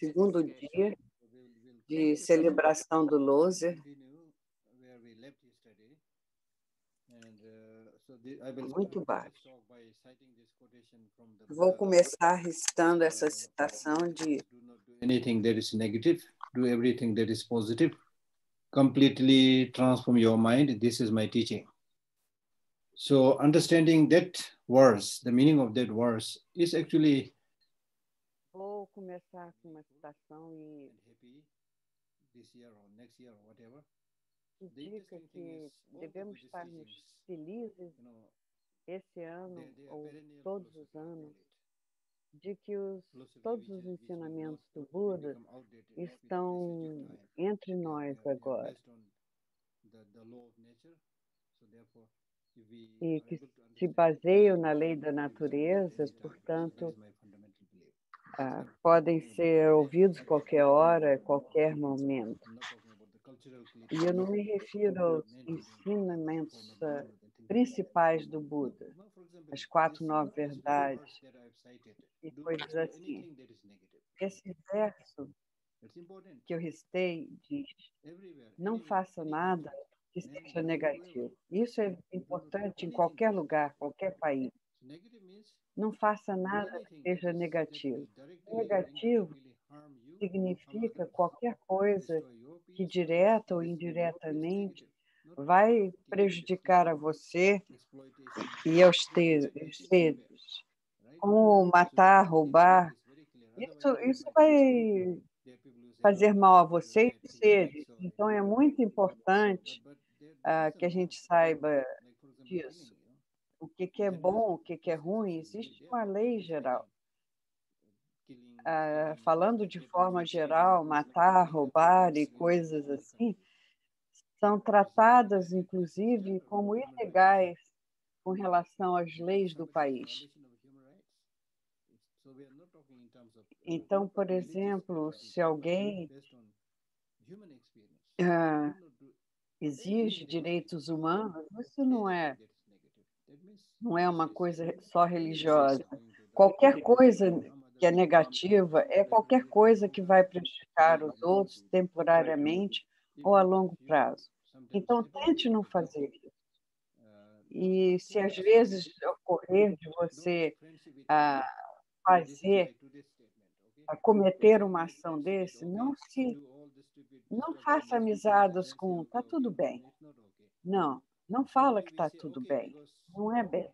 segundo dia de celebração do Loser. Muito baixo. Vou começar citando essa citação de anything that is negative, do everything that is positive, completely transform your mind. This is my teaching. So understanding that verse, the meaning of that verse is actually Vou começar com uma citação e happy this year or next year or whatever. indica que devemos estarmos felizes esse ano ou todos os anos de que todos os ensinamentos do Buda estão entre nós agora e que se baseiam na lei da natureza, portanto, podem ser ouvidos qualquer hora, qualquer momento. E eu não me refiro aos ensinamentos principais do Buda, as 4 9 verdades e coisas assim. Esse verso que eu recitei diz: não faça nada que seja negativo. Isso é importante em qualquer lugar, qualquer país. Não faça nada que seja negativo. Negativo significa qualquer coisa que, direta ou indiretamente, vai prejudicar a você e aos seres, como matar, roubar. Isso vai fazer mal a você e aos seres. Então, é muito importante que a gente saiba disso. O que é bom, o que é ruim, existe uma lei geral. Falando de forma geral, matar, roubar e coisas assim, são tratadas, inclusive, como ilegais com relação às leis do país. Então, por exemplo, se alguém exige direitos humanos, isso não é uma coisa só religiosa. Qualquer coisa que é negativa é qualquer coisa que vai prejudicar os outros temporariamente ou a longo prazo. Então, tente não fazer isso. E se às vezes ocorrer de você cometer uma ação desse, não faça amizades com tá tudo bem. Não fala que está tudo bem. Não é bem.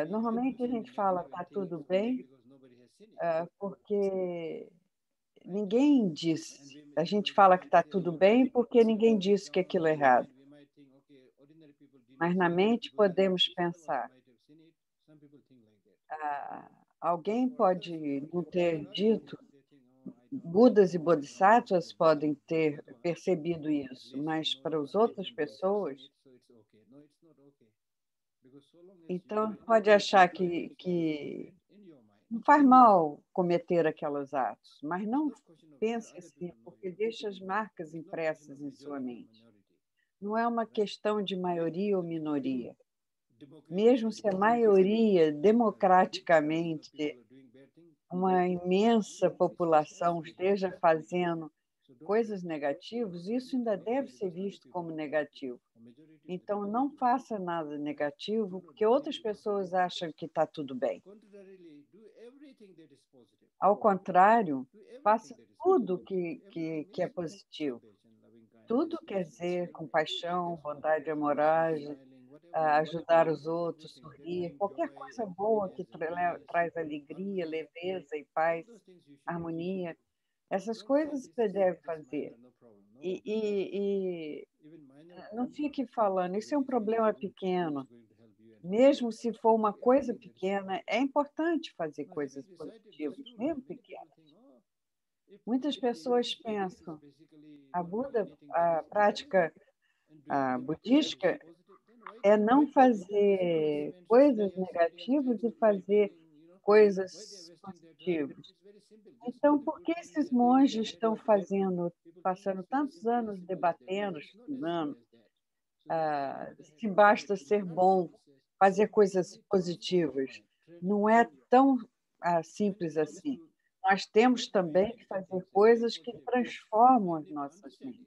Normalmente a gente fala tá tudo bem porque ninguém disse. A gente fala que está tudo bem porque ninguém disse que aquilo é errado. Mas na mente podemos pensar. Alguém pode não ter dito, Budas e Bodhisattvas podem ter percebido isso, mas para as outras pessoas, então pode achar que não faz mal cometer aqueles atos, mas não pense assim, porque deixa as marcas impressas em sua mente. Não é uma questão de maioria ou minoria. Mesmo se a maioria, democraticamente, uma imensa população esteja fazendo coisas negativas, isso ainda deve ser visto como negativo. Então, não faça nada negativo, porque outras pessoas acham que está tudo bem. Ao contrário, faça tudo que é positivo. Tudo quer dizer compaixão, bondade amorosa, ajudar os outros, sorrir, qualquer coisa boa que traz alegria, leveza e paz, harmonia. Essas coisas você deve fazer. E não fique falando, isso é um problema pequeno. Mesmo se for uma coisa pequena, é importante fazer coisas positivas, mesmo pequenas. Muitas pessoas pensam, a prática budista é não fazer coisas negativas e fazer coisas positivas. Então, por que esses monges estão passando tantos anos debatendo, estudando, se basta ser bom, fazer coisas positivas? Não é tão simples assim. nós temos também que fazer coisas que transformam as nossas mentes.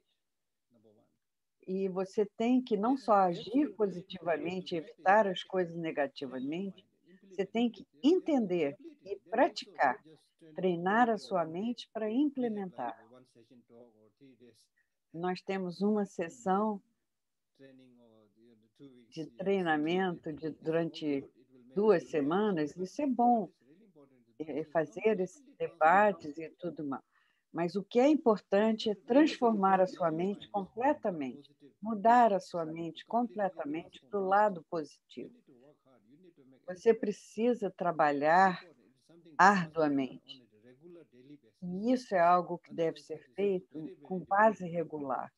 E você tem que não só agir positivamente, evitar as coisas negativamente, você tem que entender e praticar, treinar a sua mente para implementar. Nós temos uma sessão de treinamento durante 2 semanas, isso é bom, fazer esses debates e tudo mais. Mas o que é importante é transformar a sua mente completamente, mudar a sua mente completamente para o lado positivo. Você precisa trabalhar arduamente. E isso é algo que deve ser feito com base regular.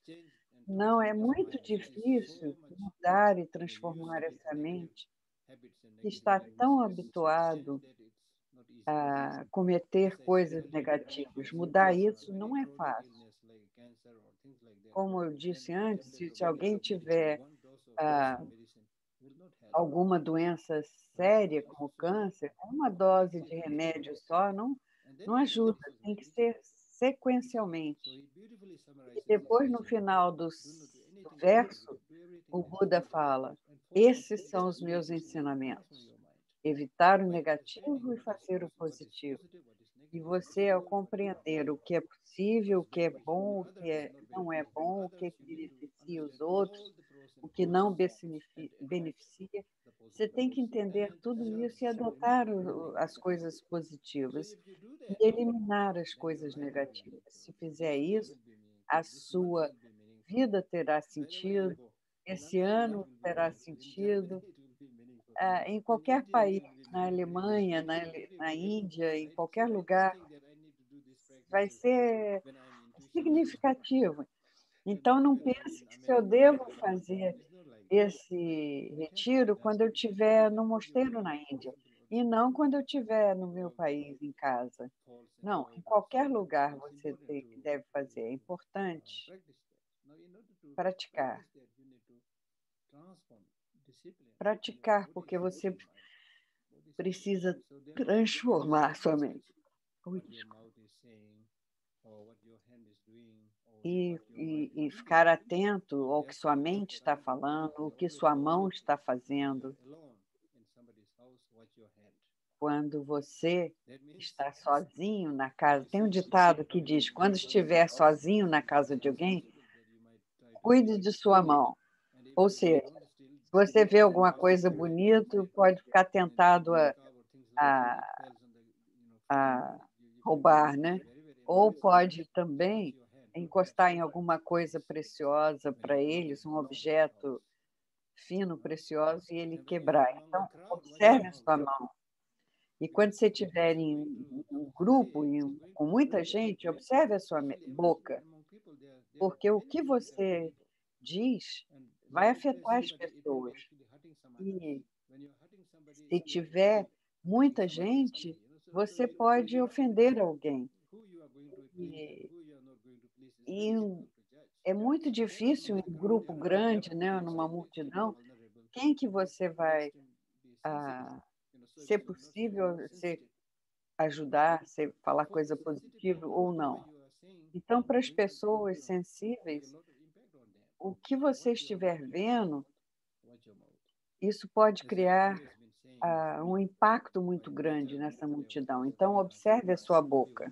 Não, é muito difícil mudar e transformar essa mente que está tão habituado a cometer coisas negativas. Mudar isso não é fácil. Como eu disse antes, se alguém tiver alguma doença séria, como câncer, uma dose de remédio só não ajuda, tem que ser sequencialmente. E depois, no final do verso, o Buda fala: esses são os meus ensinamentos. Evitar o negativo e fazer o positivo. E você, ao compreender o que é possível, o que é bom, o que não é bom, o que beneficia os outros, o que não beneficia, você tem que entender tudo isso e adotar as coisas positivas e eliminar as coisas negativas. Se fizer isso, a sua vida terá sentido, esse ano terá sentido. Em qualquer país, na Alemanha, na Índia, em qualquer lugar, vai ser significativo. Então, não pense que eu devo fazer esse retiro quando eu estiver no mosteiro na Índia, e não quando eu estiver no meu país, em casa. Não, em qualquer lugar você deve fazer. É importante praticar. Praticar, porque você precisa transformar sua mente. E ficar atento ao que sua mente está falando, o que sua mão está fazendo. Quando você está sozinho na casa, tem um ditado que diz: quando estiver sozinho na casa de alguém, cuide de sua mão. Ou seja, se você vê alguma coisa bonita, pode ficar tentado a roubar, né? Ou pode também encostar em alguma coisa preciosa para eles, um objeto fino, precioso, e ele quebrar. Então, observe a sua mão. E quando você estiver em um grupo, com muita gente, observe a sua boca, porque o que você diz vai afetar as pessoas. E se tiver muita gente, você pode ofender alguém. E é muito difícil em um grupo grande, né, numa multidão, quem que você vai, ser possível, ajudar, falar coisa positiva ou não. Então, para as pessoas sensíveis, o que você estiver vendo, isso pode criar um impacto muito grande nessa multidão. Então, observe a sua boca.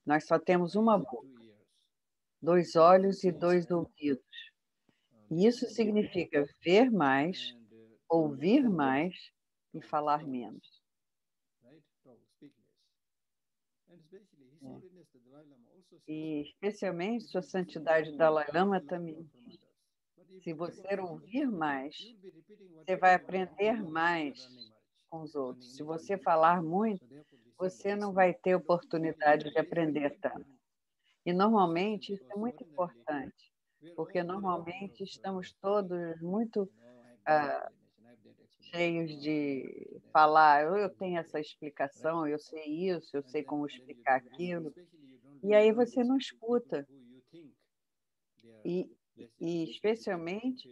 Nós só temos uma boca, 2 olhos e 2 ouvidos. E isso significa ver mais, ouvir mais e falar menos. E, especialmente, Sua Santidade Dalai Lama também diz: se você ouvir mais, você vai aprender mais com os outros. Se você falar muito, você não vai ter oportunidade de aprender tanto. E, normalmente, isso é muito importante, porque, normalmente, estamos todos muito cheios de falar: eu tenho essa explicação, eu sei isso, eu sei como explicar aquilo. E aí você não escuta. E especialmente,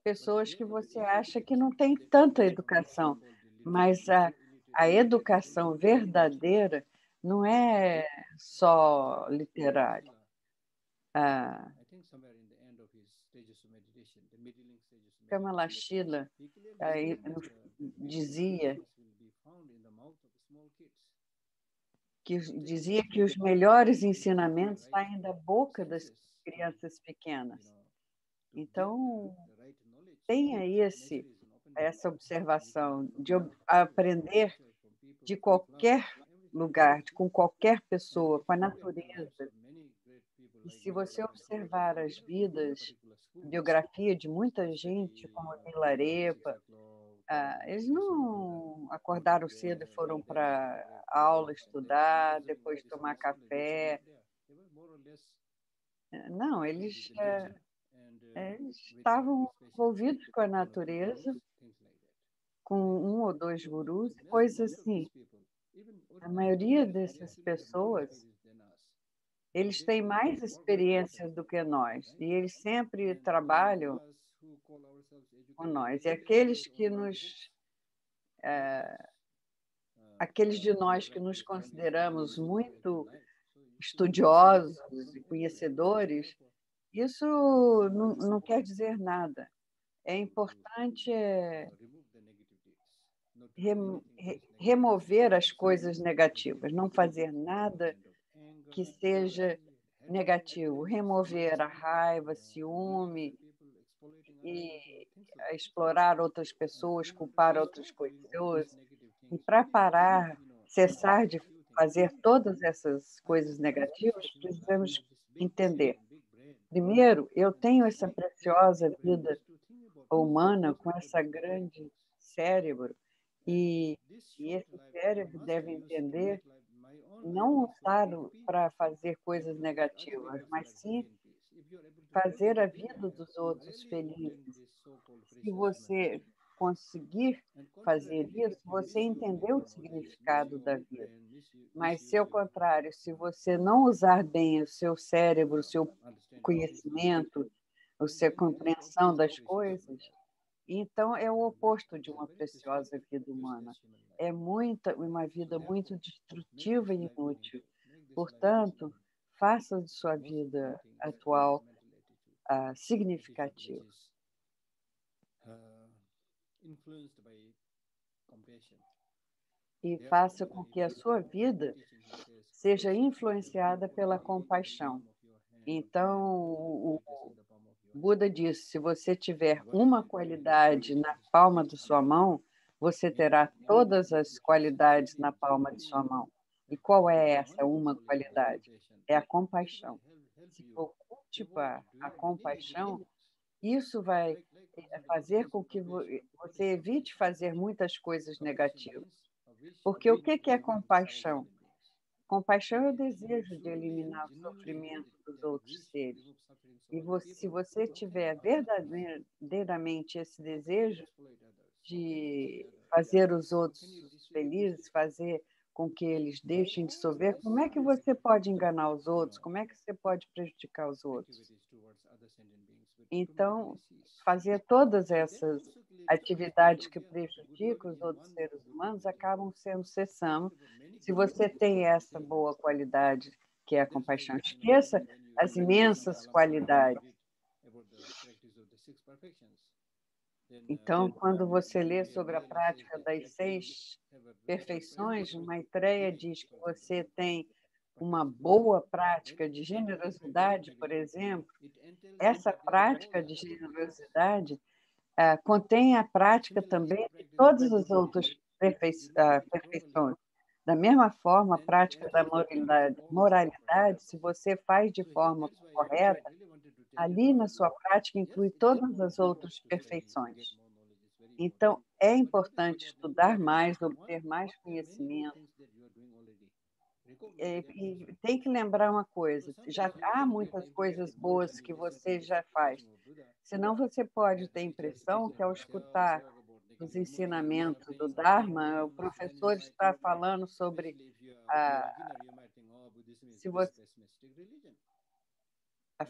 pessoas que você acha que não têm tanta educação, mas a educação verdadeira não é só literária. Kamalashila dizia que os melhores ensinamentos saem da boca das crianças pequenas. Então, tenha essa observação de aprender de qualquer lugar, com qualquer pessoa, com a natureza. E se você observar as vidas, a biografia de muita gente, como Milarepa, eles não acordaram cedo e foram para a aula estudar, depois tomar café. Não, eles estavam envolvidos com a natureza, com 1 ou 2 gurus, coisas assim. A maioria dessas pessoas, eles têm mais experiências do que nós, e eles sempre trabalham com nós. E aqueles de nós que nos consideramos muito estudiosos e conhecedores, isso não quer dizer nada. É importante remover as coisas negativas, não fazer nada que seja negativo, remover a raiva, ciúme e explorar outras pessoas, culpar outras pessoas. E para cessar de fazer todas essas coisas negativas, precisamos entender. Primeiro, eu tenho essa preciosa vida humana com essa grande cérebro e esse cérebro deve entender não usá-lo para fazer coisas negativas, mas sim fazer a vida dos outros felizes. Se você conseguir fazer isso, você entendeu o significado da vida. Mas, se ao contrário, se você não usar bem o seu cérebro, o seu conhecimento, a sua compreensão das coisas, então é o oposto de uma preciosa vida humana. É uma vida muito destrutiva e inútil. Portanto, faça de sua vida atual significativa. E faça com que a sua vida seja influenciada pela compaixão. Então, o Buda disse, se você tiver uma qualidade na palma de sua mão, você terá todas as qualidades na palma de sua mão. E qual é essa uma qualidade? É a compaixão. Se for cultivar a compaixão, isso vai fazer com que você evite fazer muitas coisas negativas. Porque o que é compaixão? Compaixão é o desejo de eliminar o sofrimento dos outros seres. E se você tiver verdadeiramente esse desejo de fazer os outros felizes, fazer com que eles deixem de sofrer, como é que você pode enganar os outros? Como é que você pode prejudicar os outros? Então, fazer todas essas atividades que prejudicam os outros seres humanos acabam sendo cessando. Se você tem essa boa qualidade, que é a compaixão, esqueça as imensas qualidades. Então, quando você lê sobre a prática das 6 perfeições, Maitreya diz que você tem uma boa prática de generosidade, por exemplo. Essa prática de generosidade contém a prática também de todas as outras perfeições. Da mesma forma, a prática da moralidade, se você faz de forma correta, ali na sua prática inclui todas as outras perfeições. Então, é importante estudar mais, obter mais conhecimento. E tem que lembrar uma coisa, já há muitas coisas boas que você já faz. Senão você pode ter a impressão que ao escutar os ensinamentos do Dharma, o professor está falando sobre se você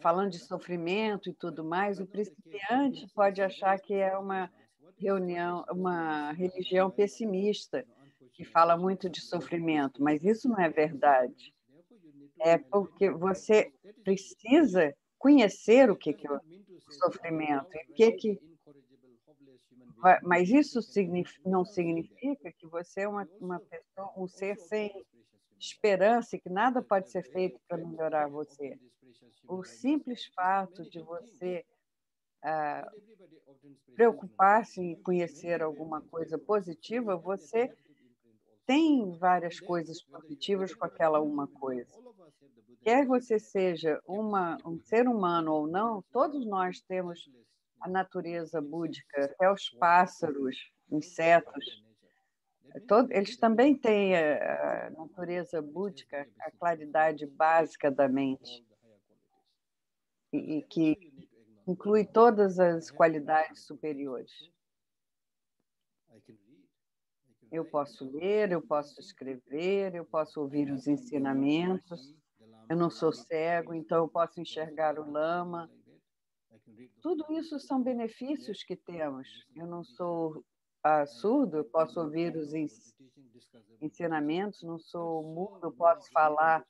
falando de sofrimento e tudo mais, o principiante pode achar que é uma religião pessimista, que fala muito de sofrimento, mas isso não é verdade. É porque você precisa conhecer o que é o sofrimento e o que mas isso não significa que você é uma pessoa, um ser sem esperança e que nada pode ser feito para melhorar você. O simples fato de você preocupar-se em conhecer alguma coisa positiva, você tem várias coisas positivas com aquela uma coisa. Quer você seja um ser humano ou não, todos nós temos a natureza búdica, até os pássaros, insetos, eles também têm a natureza búdica, a claridade básica da mente, e que inclui todas as qualidades superiores. Eu posso ler, eu posso escrever, eu posso ouvir os ensinamentos, eu não sou cego, então eu posso enxergar o lama. Tudo isso são benefícios que temos. Eu não sou surdo, eu posso ouvir os ensinamentos, não sou mudo, eu posso falar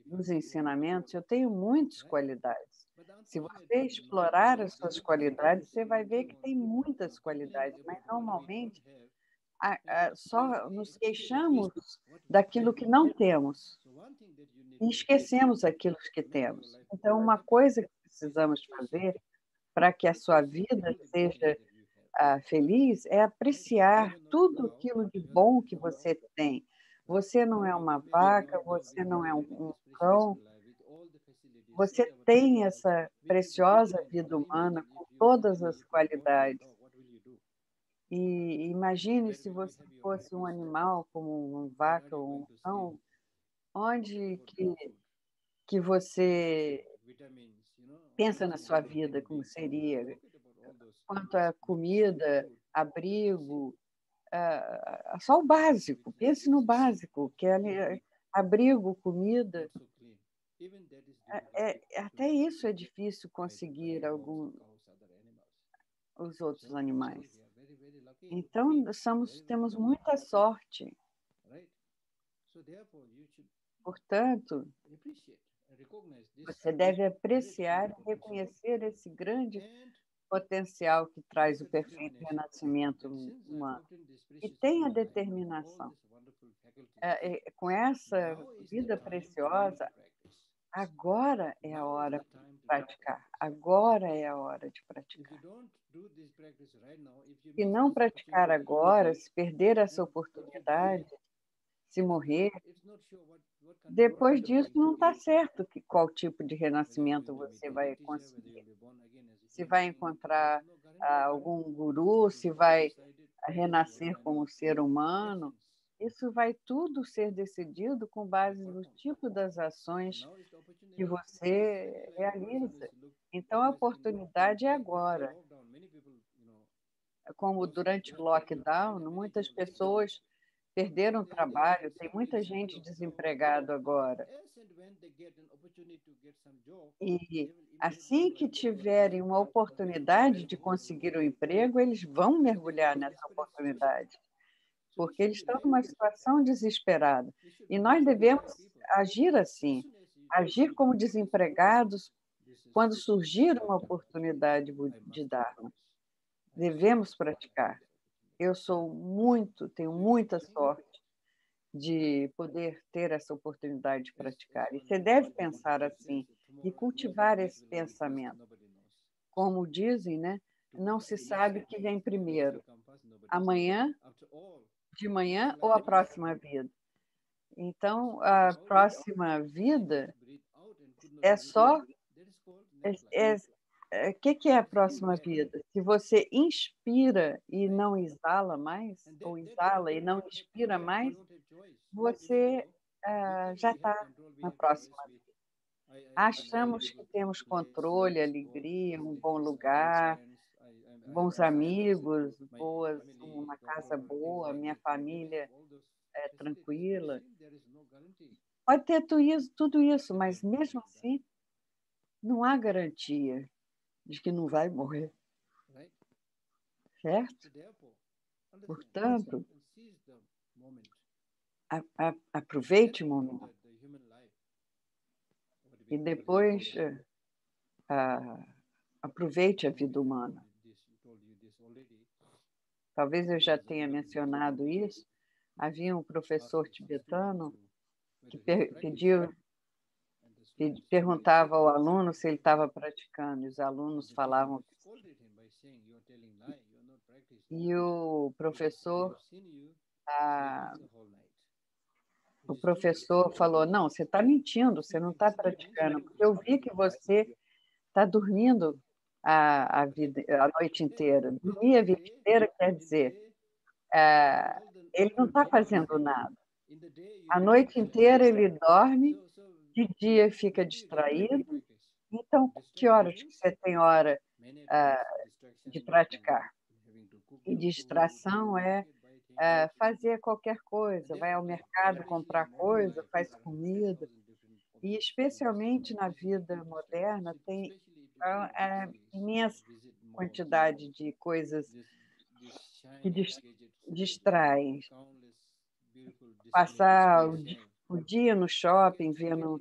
dos ensinamentos. Eu tenho muitas qualidades. Se você explorar as suas qualidades, você vai ver que tem muitas qualidades, mas normalmente só nos queixamos daquilo que não temos e esquecemos aquilo que temos. Então, uma coisa que precisamos fazer para que a sua vida seja feliz é apreciar tudo aquilo de bom que você tem. Você não é uma vaca, você não é um cão, você tem essa preciosa vida humana com todas as qualidades. E imagine se você fosse um animal, como uma vaca ou um cão, onde que você pensa na sua vida como seria, quanto a comida, abrigo, só o básico, pense no básico, que é abrigo, comida. Até isso é difícil conseguir os outros animais. Então, temos muita sorte. Portanto, você deve apreciar e reconhecer esse grande potencial que traz o perfeito renascimento humano. E tenha determinação. Com essa vida preciosa, agora é a hora de praticar. Agora é a hora de praticar. Se não praticar agora, se perder essa oportunidade, se morrer, depois disso não está certo qual tipo de renascimento você vai conseguir. Se vai encontrar algum guru, se vai renascer como ser humano, isso vai tudo ser decidido com base no tipo das ações que você realiza. Então, a oportunidade é agora. Como durante o lockdown, muitas pessoas perderam o trabalho, tem muita gente desempregada agora. E assim que tiverem uma oportunidade de conseguir um emprego, eles vão mergulhar nessa oportunidade, porque eles estão numa situação desesperada. E nós devemos agir assim, agir como desempregados quando surgir uma oportunidade de Dharma. Devemos praticar. Eu tenho muita sorte de poder ter essa oportunidade de praticar. E você deve pensar assim e cultivar esse pensamento. Como dizem, né? Não se sabe o que vem primeiro, amanhã, de manhã ou a próxima vida. Então, a próxima vida é só o que é a próxima vida? Se você inspira e não exala mais, ou exala e não inspira mais, você já está na próxima vida. Achamos que temos controle, alegria, um bom lugar, bons amigos, uma casa boa, minha família é tranquila. Pode ter tudo isso, mas mesmo assim, não há garantia de que não vai morrer. Certo? Portanto, Aproveite o momento. E depois aproveite a vida humana. Talvez eu já tenha mencionado isso. Havia um professor tibetano que perguntava ao aluno se ele estava praticando, e os alunos falavam que sim. E o professor falou, não, você está mentindo, você não está praticando, porque eu vi que você está dormindo a noite inteira. Dormir a vida inteira quer dizer, ele não está fazendo nada. A noite inteira ele dorme, de dia fica distraído. Então, que horas que você tem hora de praticar? E distração é fazer qualquer coisa, vai ao mercado comprar coisa, faz comida. E, especialmente na vida moderna, tem imensa quantidade de coisas que distraem. Passar o dia no shopping vendo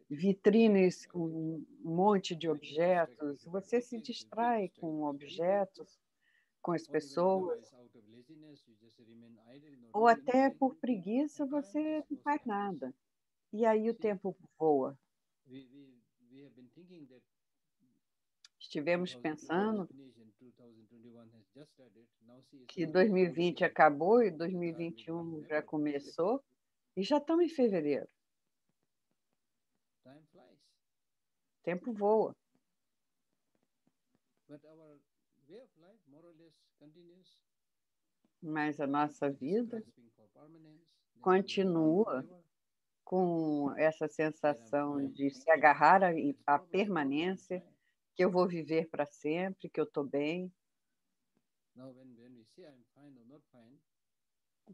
vitrines com um monte de objetos, você se distrai com objetos, com as pessoas, ou até por preguiça você não faz nada. E aí o tempo voa. Estivemos pensando que 2020 acabou e 2021 já começou e já estamos em fevereiro. O tempo voa. Mas a nossa vida continua com essa sensação de se agarrar à permanência, que eu vou viver para sempre, que eu estou bem.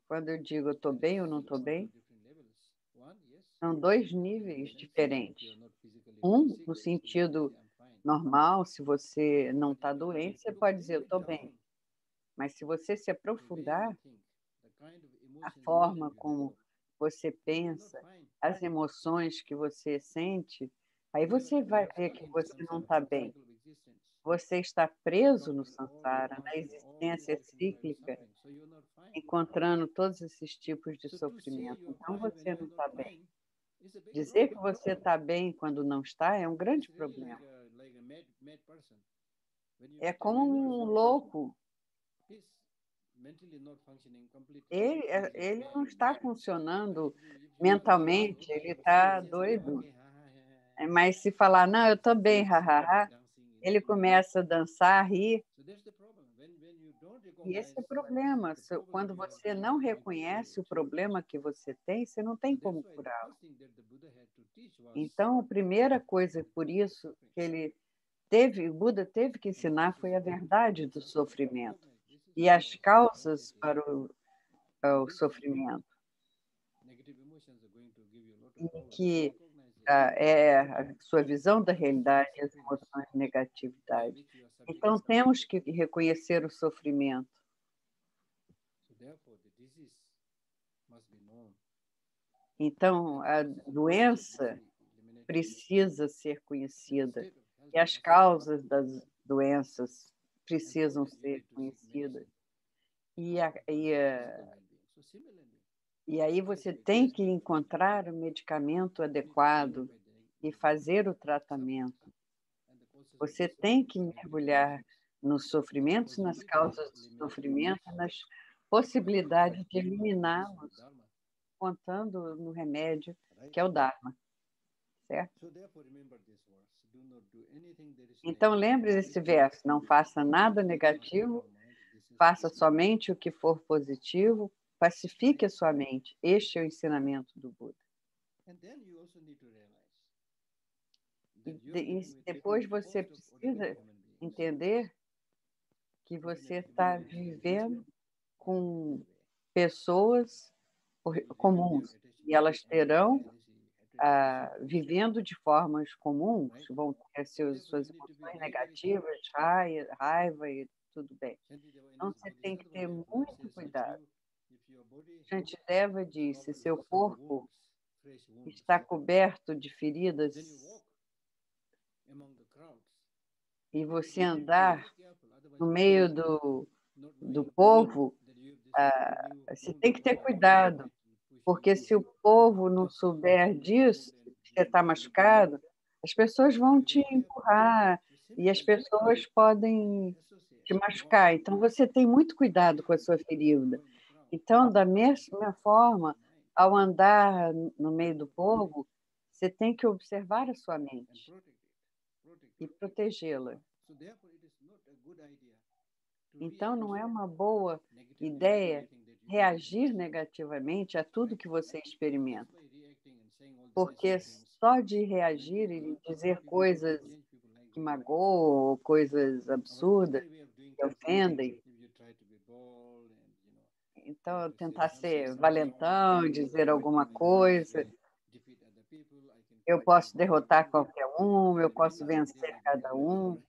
Quando eu digo eu estou bem ou não estou bem, são dois níveis diferentes. Um, no sentido normal, se você não está doente, você pode dizer eu estou bem. Mas se você se aprofundar, a forma como você pensa, as emoções que você sente, aí você vai ver que você não está bem. Você está preso no samsara, na existência cíclica, encontrando todos esses tipos de sofrimento. Então, você não está bem. Dizer que você está bem quando não está é um grande problema. É como um louco. Ele não está funcionando mentalmente, ele está doido. Mas se falar, não, eu estou bem, hahaha, ele começa a dançar, rir. E esse é o problema. Quando você não reconhece o problema que você não tem como curá-lo. Então, a primeira coisa, por isso, que o Buda teve que ensinar foi a verdade do sofrimento e as causas para o sofrimento. E que a sua visão da realidade e as emoções de negatividade. Então, temos que reconhecer o sofrimento. Então, a doença precisa ser conhecida e as causas das doenças precisam ser conhecidas. E aí você tem que encontrar o medicamento adequado e fazer o tratamento. Você tem que mergulhar nos sofrimentos, nas causas do sofrimento, nas possibilidades de eliminá-los, contando no remédio, que é o Dharma. Certo? Então, lembre desse verso, não faça nada negativo, faça somente o que for positivo, pacifique a sua mente. Este é o ensinamento do Buda. E depois você precisa entender que você está vivendo com pessoas comuns e elas terão vivendo de formas comuns, vão ter suas emoções negativas, raiva e tudo bem. Então, você tem que ter muito cuidado. Shantideva disse, seu corpo está coberto de feridas e você andar no meio do povo, você tem que ter cuidado, porque se o povo não souber disso, que você está machucado, as pessoas vão te empurrar e as pessoas podem te machucar. Então, você tem muito cuidado com a sua ferida. Então, da mesma forma, ao andar no meio do povo, você tem que observar a sua mente e protegê-la. Então, não é uma boa ideia reagir negativamente a tudo que você experimenta, porque só de reagir e dizer coisas que magoam ou coisas absurdas, que ofendem, então tentar ser valentão, dizer alguma coisa, eu posso derrotar qualquer um, eu posso vencer cada um,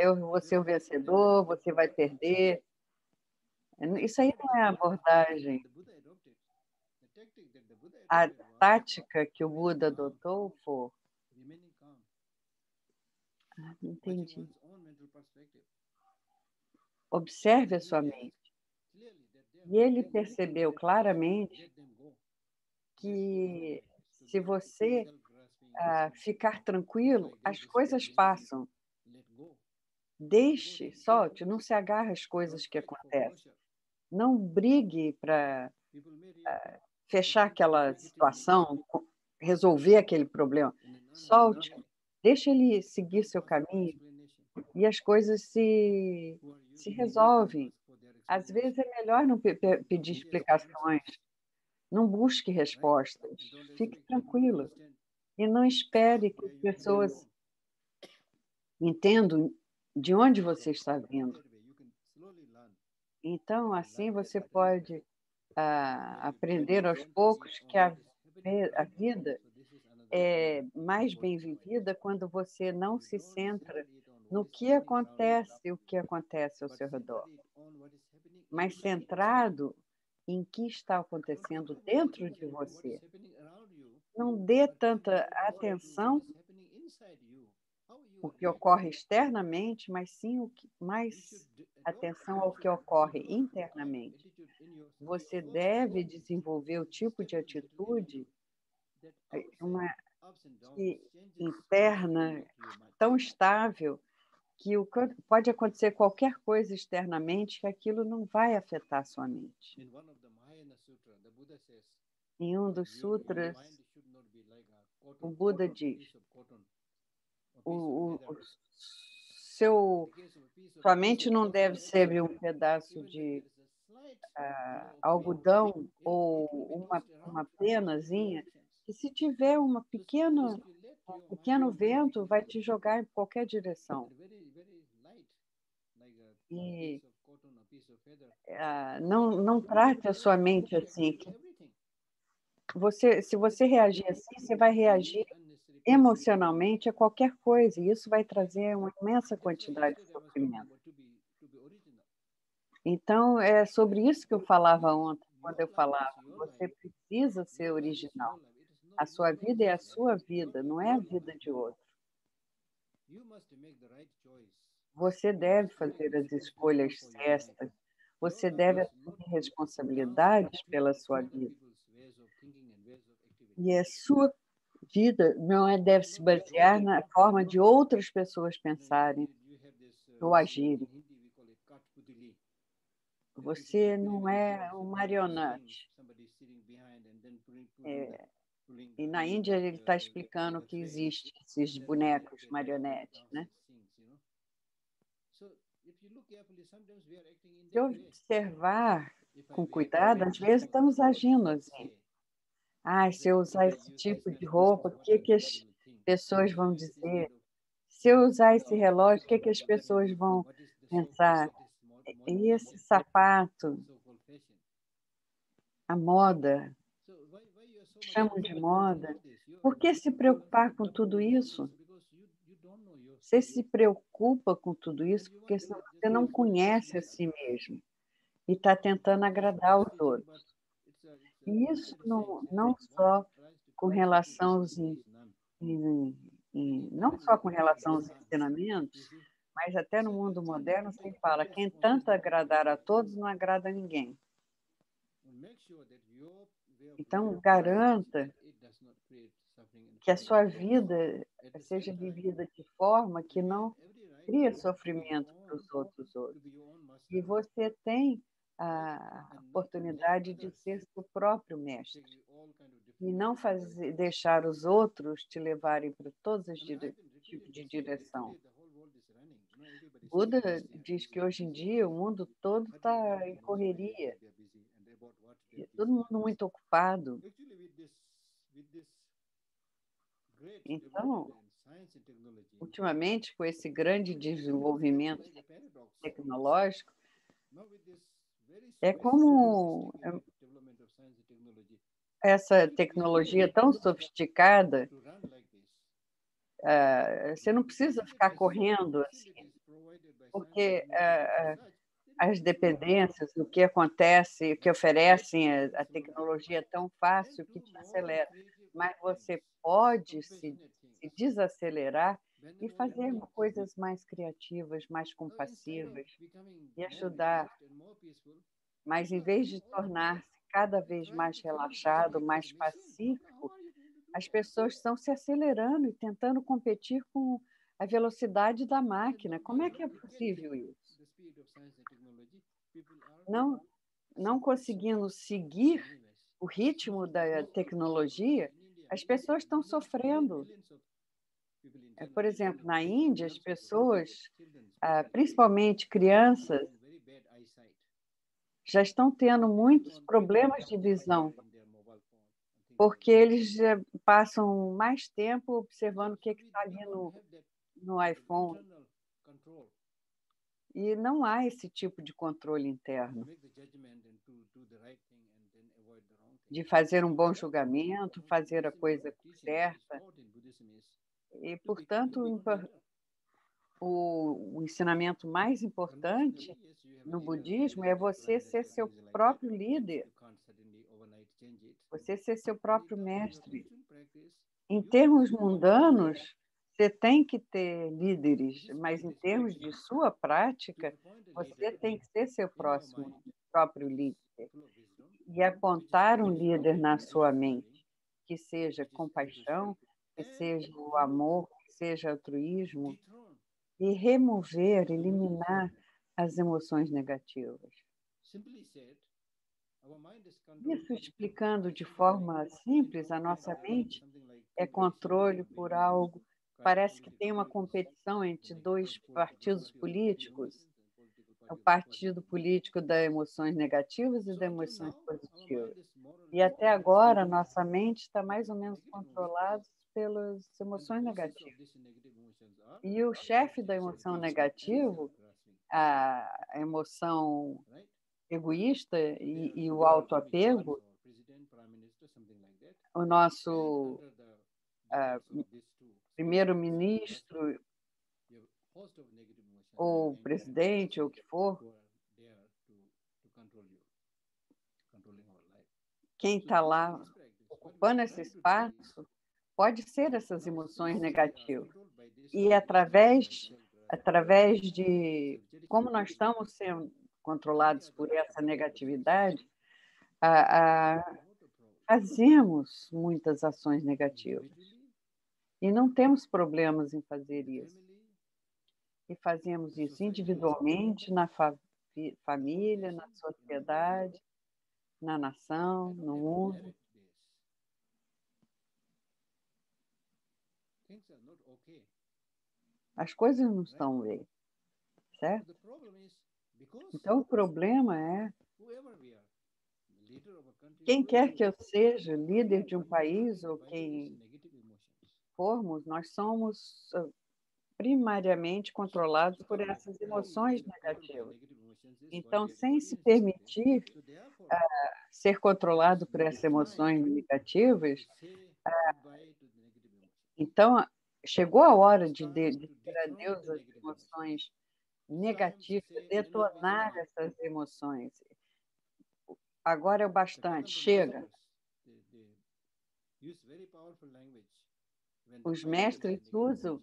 eu vou ser o vencedor, você vai perder. Isso aí não é abordagem. A tática que o Buda adotou foi... Não entendi. Observe a sua mente. E ele percebeu claramente que se você ficar tranquilo, as coisas passam. Deixe, solte, não se agarre às coisas que acontecem. Não brigue para fechar aquela situação, resolver aquele problema. Solte, deixe ele seguir seu caminho e as coisas se resolvem. Às vezes é melhor não pedir explicações, não busque respostas, fique tranquilo e não espere que as pessoas entendam de onde você está vindo. Então, assim você pode aprender aos poucos que a vida é mais bem vivida quando você não se centra no que acontece, o que acontece ao seu redor, mas centrado em que está acontecendo dentro de você. Não dê tanta atenção ao que ocorre externamente, mas sim mais atenção ao que ocorre internamente. Você deve desenvolver o tipo de atitude interna tão estável que pode acontecer qualquer coisa externamente que aquilo não vai afetar a sua mente. Em um dos sutras, o Buda diz: sua mente não deve ser um pedaço de algodão ou uma penazinha, que se tiver um pequeno vento, vai te jogar em qualquer direção. E não trate a sua mente assim. Se você reagir assim, você vai reagir emocionalmente a qualquer coisa, e isso vai trazer uma imensa quantidade de sofrimento. Então, é sobre isso que eu falava ontem, quando eu falava, você precisa ser original. A sua vida é a sua vida, não é a vida de outro. Você deve fazer as escolhas certas, você deve assumir responsabilidades pela sua vida. E a sua vida não deve se basear na forma de outras pessoas pensarem ou agirem. Você não é um marionete. E na Índia ele está explicando que existe esses bonecos marionetes, né? Se observar com cuidado, às vezes estamos agindo assim. Se eu usar esse tipo de roupa, o que as pessoas vão dizer? Se eu usar esse relógio, o que as pessoas vão pensar? E esse sapato, a moda, chamam de moda. Por que se preocupar com tudo isso? Você se preocupa com tudo isso porque você não conhece a si mesmo. e está tentando agradar os outros. E isso não só com relação não só com relação aos ensinamentos, mas até no mundo moderno se fala, quem tenta agradar a todos não agrada a ninguém. Então, garanta que a sua vida seja vivida de forma que não cria sofrimento para os outros. E você tem a oportunidade de ser seu próprio mestre e não deixar os outros te levarem para todos os tipos de direção. Buda diz que hoje em dia o mundo todo está em correria, todo mundo muito ocupado. Então, ultimamente, com esse grande desenvolvimento tecnológico, é como essa tecnologia tão sofisticada, você não precisa ficar correndo assim, porque as dependências, o que acontece, o que oferecem a tecnologia é tão fácil que te acelera. Mas você pode se desacelerar e fazer coisas mais criativas, mais compassivas e ajudar. Mas, em vez de tornar-se cada vez mais relaxado, mais pacífico, as pessoas estão se acelerando e tentando competir com a velocidade da máquina. Como é que é possível isso? Não conseguindo seguir o ritmo da tecnologia, as pessoas estão sofrendo. Por exemplo, na Índia, as pessoas, principalmente crianças, já estão tendo muitos problemas de visão, porque eles já passam mais tempo observando o que está ali no iPhone. E não há esse tipo de controle interno, de fazer um bom julgamento, fazer a coisa certa. E, portanto, o ensinamento mais importante no budismo é você ser seu próprio líder, você ser seu próprio mestre. Em termos mundanos, você tem que ter líderes, mas em termos de sua prática, você tem que ser seu próprio líder e apontar um líder na sua mente, que seja compaixão, que seja o amor, que seja altruísmo, e remover, eliminar as emoções negativas. Isso explicando de forma simples, a nossa mente é controle por algo. Parece que tem uma competição entre dois partidos políticos, o partido político das emoções negativas e das emoções positivas. E até agora, nossa mente está mais ou menos controlada pelas emoções negativas. E o chefe da emoção negativa, a emoção egoísta e o autoapego, o nosso primeiro-ministro ou presidente, ou o que for, quem está lá ocupando esse espaço pode ser essas emoções negativas. E através de como nós estamos sendo controlados por essa negatividade, fazemos muitas ações negativas. E não temos problemas em fazer isso. E fazemos isso individualmente, na família, na sociedade, na nação, no mundo. As coisas não estão bem, certo? Então, o problema é quem quer que eu seja líder de um país ou quem formos, nós somos primariamente controlados por essas emoções negativas. Então, sem se permitir ser controlado por essas emoções negativas, então chegou a hora de dizer adeus às emoções negativas, detonar essas emoções. agora é o bastante, chega. Os mestres usam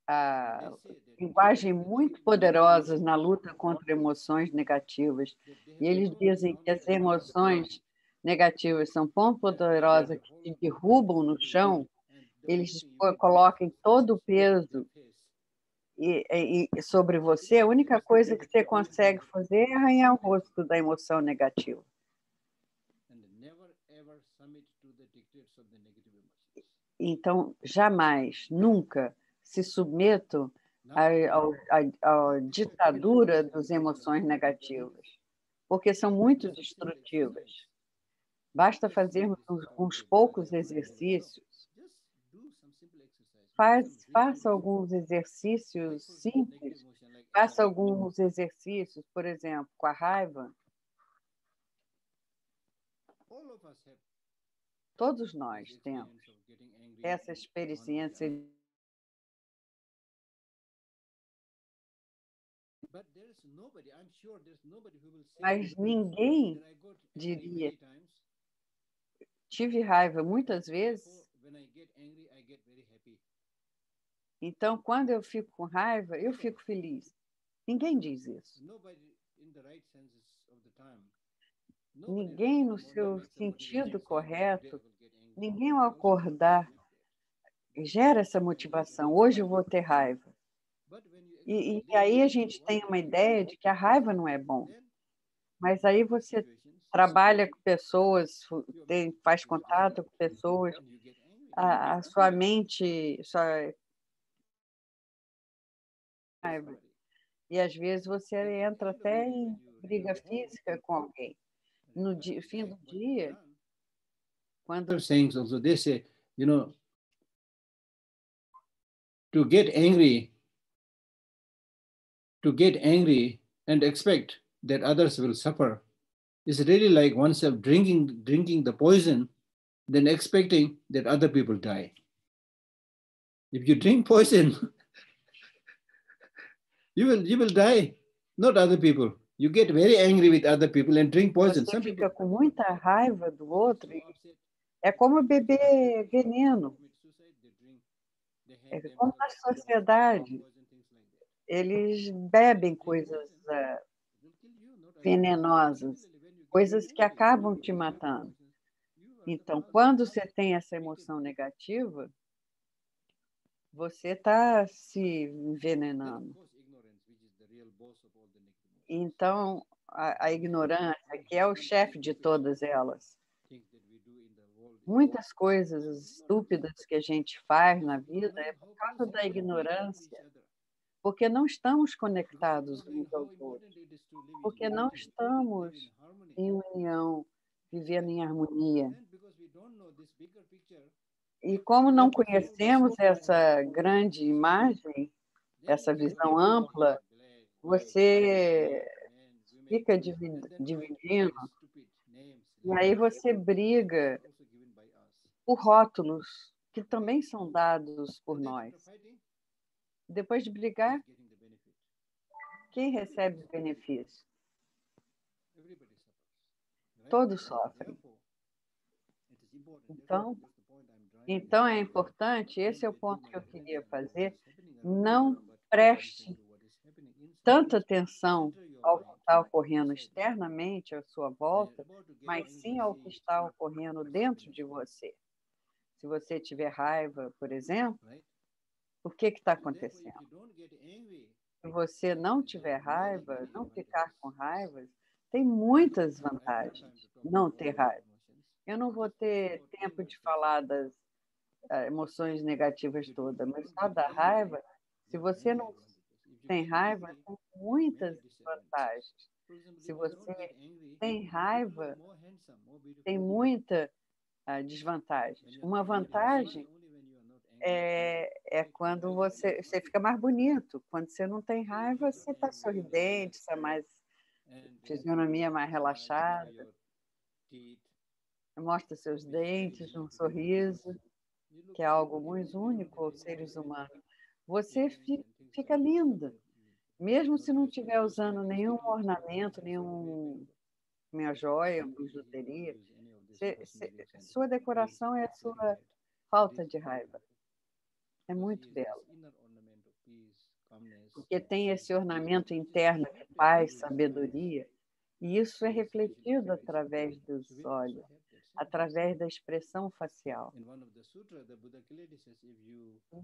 a linguagem muito poderosa na luta contra emoções negativas. E eles dizem que as emoções negativas são tão poderosas que te derrubam no chão, eles colocam todo o peso sobre você. A única coisa que você consegue fazer é arranhar o rosto da emoção negativa. Então, jamais, nunca se submetam à ditadura das emoções negativas, porque são muito destrutivas. Basta fazermos uns poucos exercícios. Faça alguns exercícios simples. Faça alguns exercícios, por exemplo, com a raiva. Todos nós temos essa experiência. Mas ninguém diria, tive raiva muitas vezes. Então, quando eu fico com raiva, eu fico feliz. Ninguém diz isso. Ninguém, no seu sentido correto, ninguém ao acordar gera essa motivação. Hoje eu vou ter raiva. E aí a gente tem uma ideia de que a raiva não é bom. Mas aí você trabalha com pessoas, faz contato com pessoas, a sua mente, raiva. E às vezes você entra até em briga física com alguém. No fim do dia, quando sayings also they say, to get angry and expect that others will suffer is really like oneself drinking the poison, then expecting that other people die. If you drink poison, you will die, not other people. You get very angry with other people and drink poison. Você fica com muita raiva do outro, é como beber veneno. É como na sociedade, eles bebem coisas venenosas, coisas que acabam te matando. Então, quando você tem essa emoção negativa, você está se envenenando. Então, a ignorância, que é o chefe de todas elas. Muitas coisas estúpidas que a gente faz na vida é por causa da ignorância, porque não estamos conectados uns aos outros, porque não estamos em união, vivendo em harmonia. E como não conhecemos essa grande imagem, essa visão ampla, você fica dividindo, e aí você briga por rótulos que também são dados por nós. Depois de brigar, quem recebe o benefício? Todos sofrem. Então é importante, esse é o ponto que eu queria fazer, não preste tanta atenção ao que está ocorrendo externamente à sua volta, mas sim ao que está ocorrendo dentro de você. Se você tiver raiva, por exemplo, o que está acontecendo? Se você não tiver raiva, não ficar com raiva, tem muitas vantagens não ter raiva. Eu não vou ter tempo de falar das emoções negativas todas, mas só da raiva, se você não tem raiva, tem muitas vantagens. Se você tem raiva, tem muita desvantagem. Uma vantagem é quando você fica mais bonito. Quando você não tem raiva, você está sorridente, você é mais fisionomia mais relaxada, mostra seus dentes, um sorriso, que é algo muito único aos seres humanos. Você fica linda, mesmo se não estiver usando nenhum ornamento, nenhum minha joia, bijuteria. Sua decoração é a sua falta de raiva. É muito belo. Porque tem esse ornamento interno de paz, sabedoria, e isso é refletido através dos olhos, através da expressão facial. Em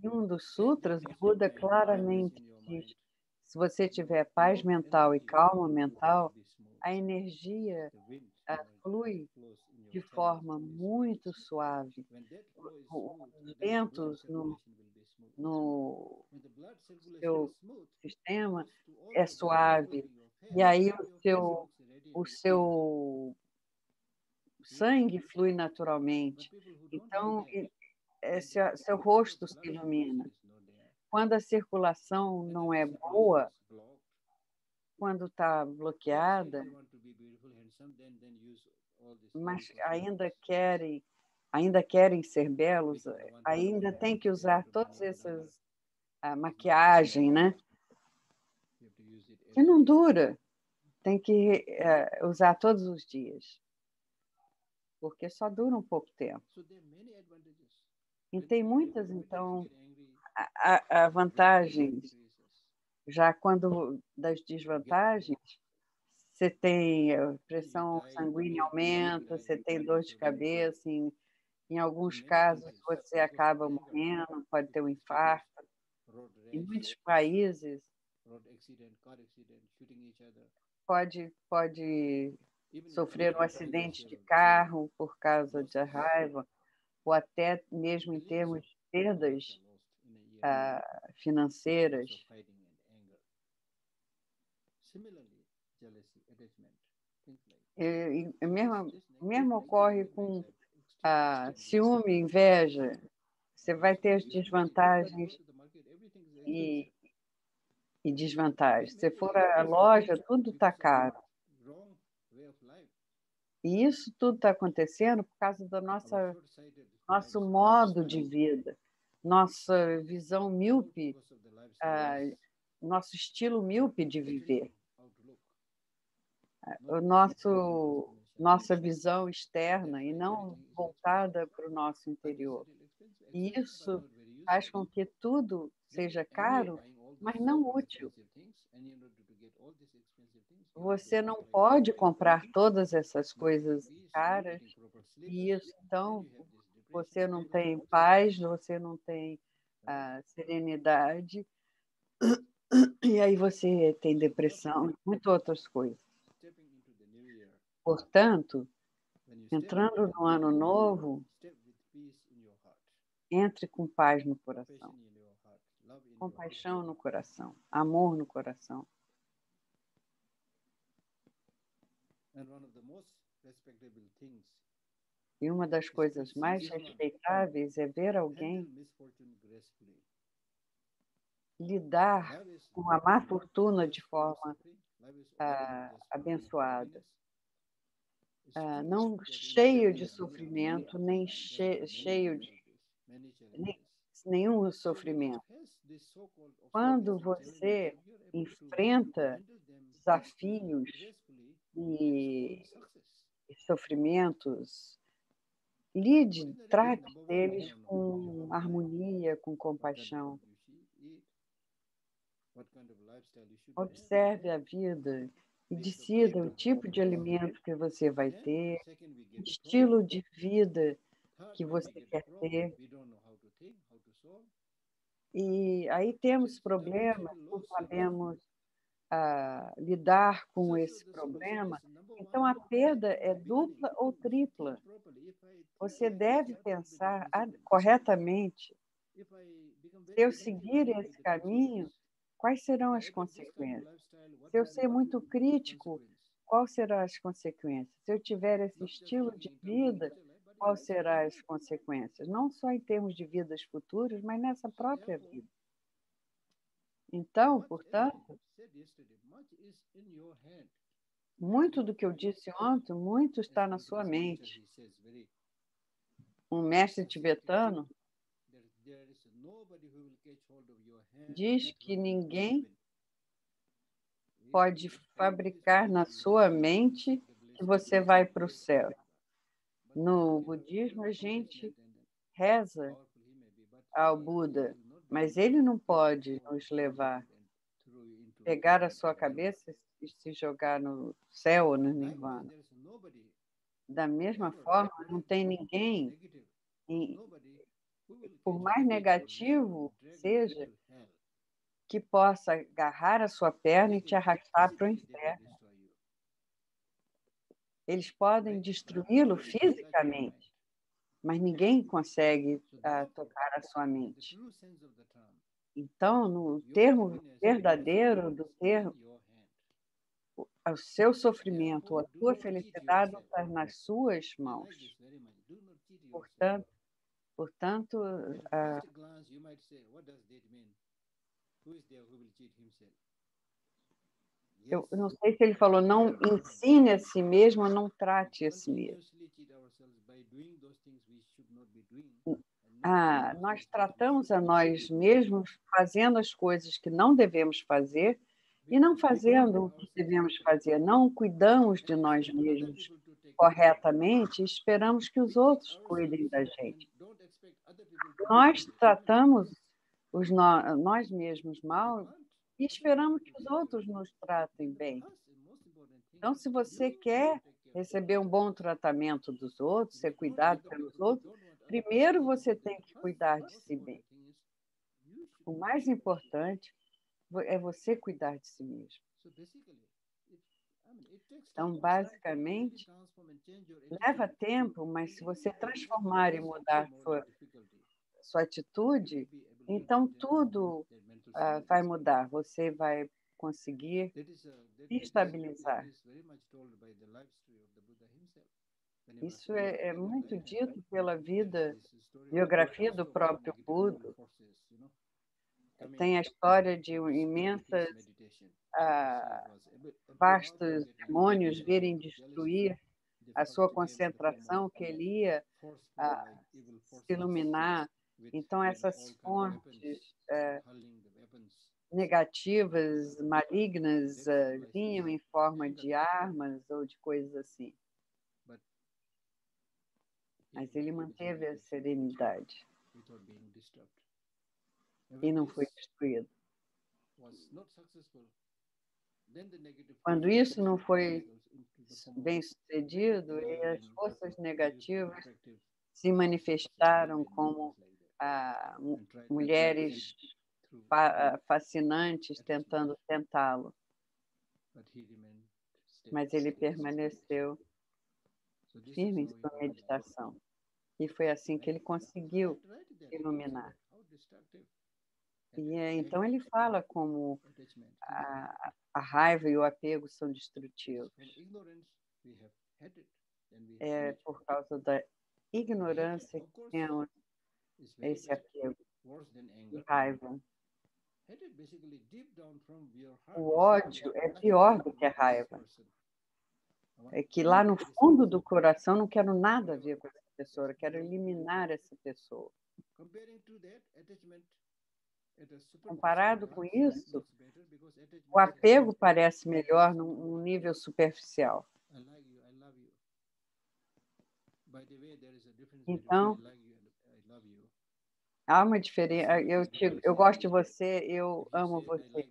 um dos sutras, o Buda claramente diz: se você tiver paz mental e calma mental, a energia flui de forma muito suave. Os ventos no seu sistema é suave, e aí o seu sangue flui naturalmente. Então, seu rosto se ilumina. Quando a circulação não é boa, quando está bloqueada, mas ainda querem ser belos, ainda tem que usar todas essas maquiagem, né? Que não dura. Tem que usar todos os dias, porque só dura um pouco tempo. E tem muitas, então, vantagens. Já quando das desvantagens, você tem a pressão sanguínea aumenta, você tem dor de cabeça, em alguns casos você acaba morrendo, pode ter um infarto. Em muitos países, pode sofrer um acidente de carro por causa de raiva, ou até mesmo em termos de perdas financeiras. E mesmo ocorre com ciúme, inveja, você vai ter as desvantagens e desvantagens. Se for à loja, tudo está caro. E isso tudo está acontecendo por causa do nosso modo de vida, nossa visão míope, nosso estilo míope de viver, nossa visão externa e não voltada para o nosso interior. E isso faz com que tudo seja caro, mas não útil. Você não pode comprar todas essas coisas caras, e isso, então, você não tem paz, você não tem serenidade, e aí você tem depressão e muitas outras coisas. Portanto, entrando no ano novo, entre com paz no coração, compaixão no coração, amor no coração. E uma das coisas mais respeitáveis é ver alguém lidar com a má fortuna de forma abençoada. Não cheio de sofrimento, nem cheio de nenhum sofrimento. Quando você enfrenta desafios e sofrimentos, trate deles com harmonia, com compaixão. Observe a vida e decida o tipo de alimento que você vai ter, o estilo de vida que você quer ter. E aí temos problemas, não sabemos lidar com esse problema, então a perda é dupla ou tripla. Você deve pensar corretamente. Se eu seguir esse caminho, quais serão as consequências? Se eu ser muito crítico, quais serão as consequências? Se eu tiver esse estilo de vida, quais serão as consequências? Não só em termos de vidas futuras, mas nessa própria vida. Então, portanto, muito do que eu disse ontem, muito está na sua mente. Um mestre tibetano diz que ninguém pode fabricar na sua mente que você vai para o céu. No budismo, a gente reza ao Buda, mas ele não pode nos levar, pegar a sua cabeça e se jogar no céu ou no nirvana. Da mesma forma, não tem ninguém, por mais negativo seja, que possa agarrar a sua perna e te arrastar para o inferno. Eles podem destruí-lo fisicamente, mas ninguém consegue tocar a sua mente. Então, no termo verdadeiro do termo, o seu sofrimento, a sua felicidade está nas suas mãos. Portanto, eu não sei se ele falou, não ensine a si mesmo ou não trate a si mesmo. Nós tratamos a nós mesmos fazendo as coisas que não devemos fazer e não fazendo o que devemos fazer. Não cuidamos de nós mesmos corretamente e esperamos que os outros cuidem da gente. Nós tratamos nós mesmos mal e esperamos que os outros nos tratem bem. Então, se você quer receber um bom tratamento dos outros, ser cuidado pelos outros, primeiro você tem que cuidar de si bem. O mais importante é você cuidar de si mesmo. Então, basicamente, leva tempo, mas se você transformar e mudar sua atitude, então tudo vai mudar. Você vai conseguir se estabilizar. Isso é muito dito pela biografia do próprio Buda. Tem a história de imensas, vastos demônios virem destruir a sua concentração, que ele ia se iluminar. Então, essas fontes negativas, malignas, vinham em forma de armas ou de coisas assim. Mas ele manteve a serenidade e não foi destruído. Quando isso não foi bem sucedido, e as forças negativas se manifestaram como mulheres fascinantes tentando tentá-lo. Mas ele permaneceu firme em sua meditação. E foi assim que ele conseguiu iluminar. E então ele fala como a raiva e o apego são destrutivos. É por causa da ignorância que temos esse apego e raiva. O ódio é pior do que a raiva. É que lá no fundo do coração não quero nada a ver com essa pessoa, eu quero eliminar essa pessoa. Comparado com isso, o apego parece melhor num nível superficial. Então, há uma diferença. Eu gosto de você, eu amo você.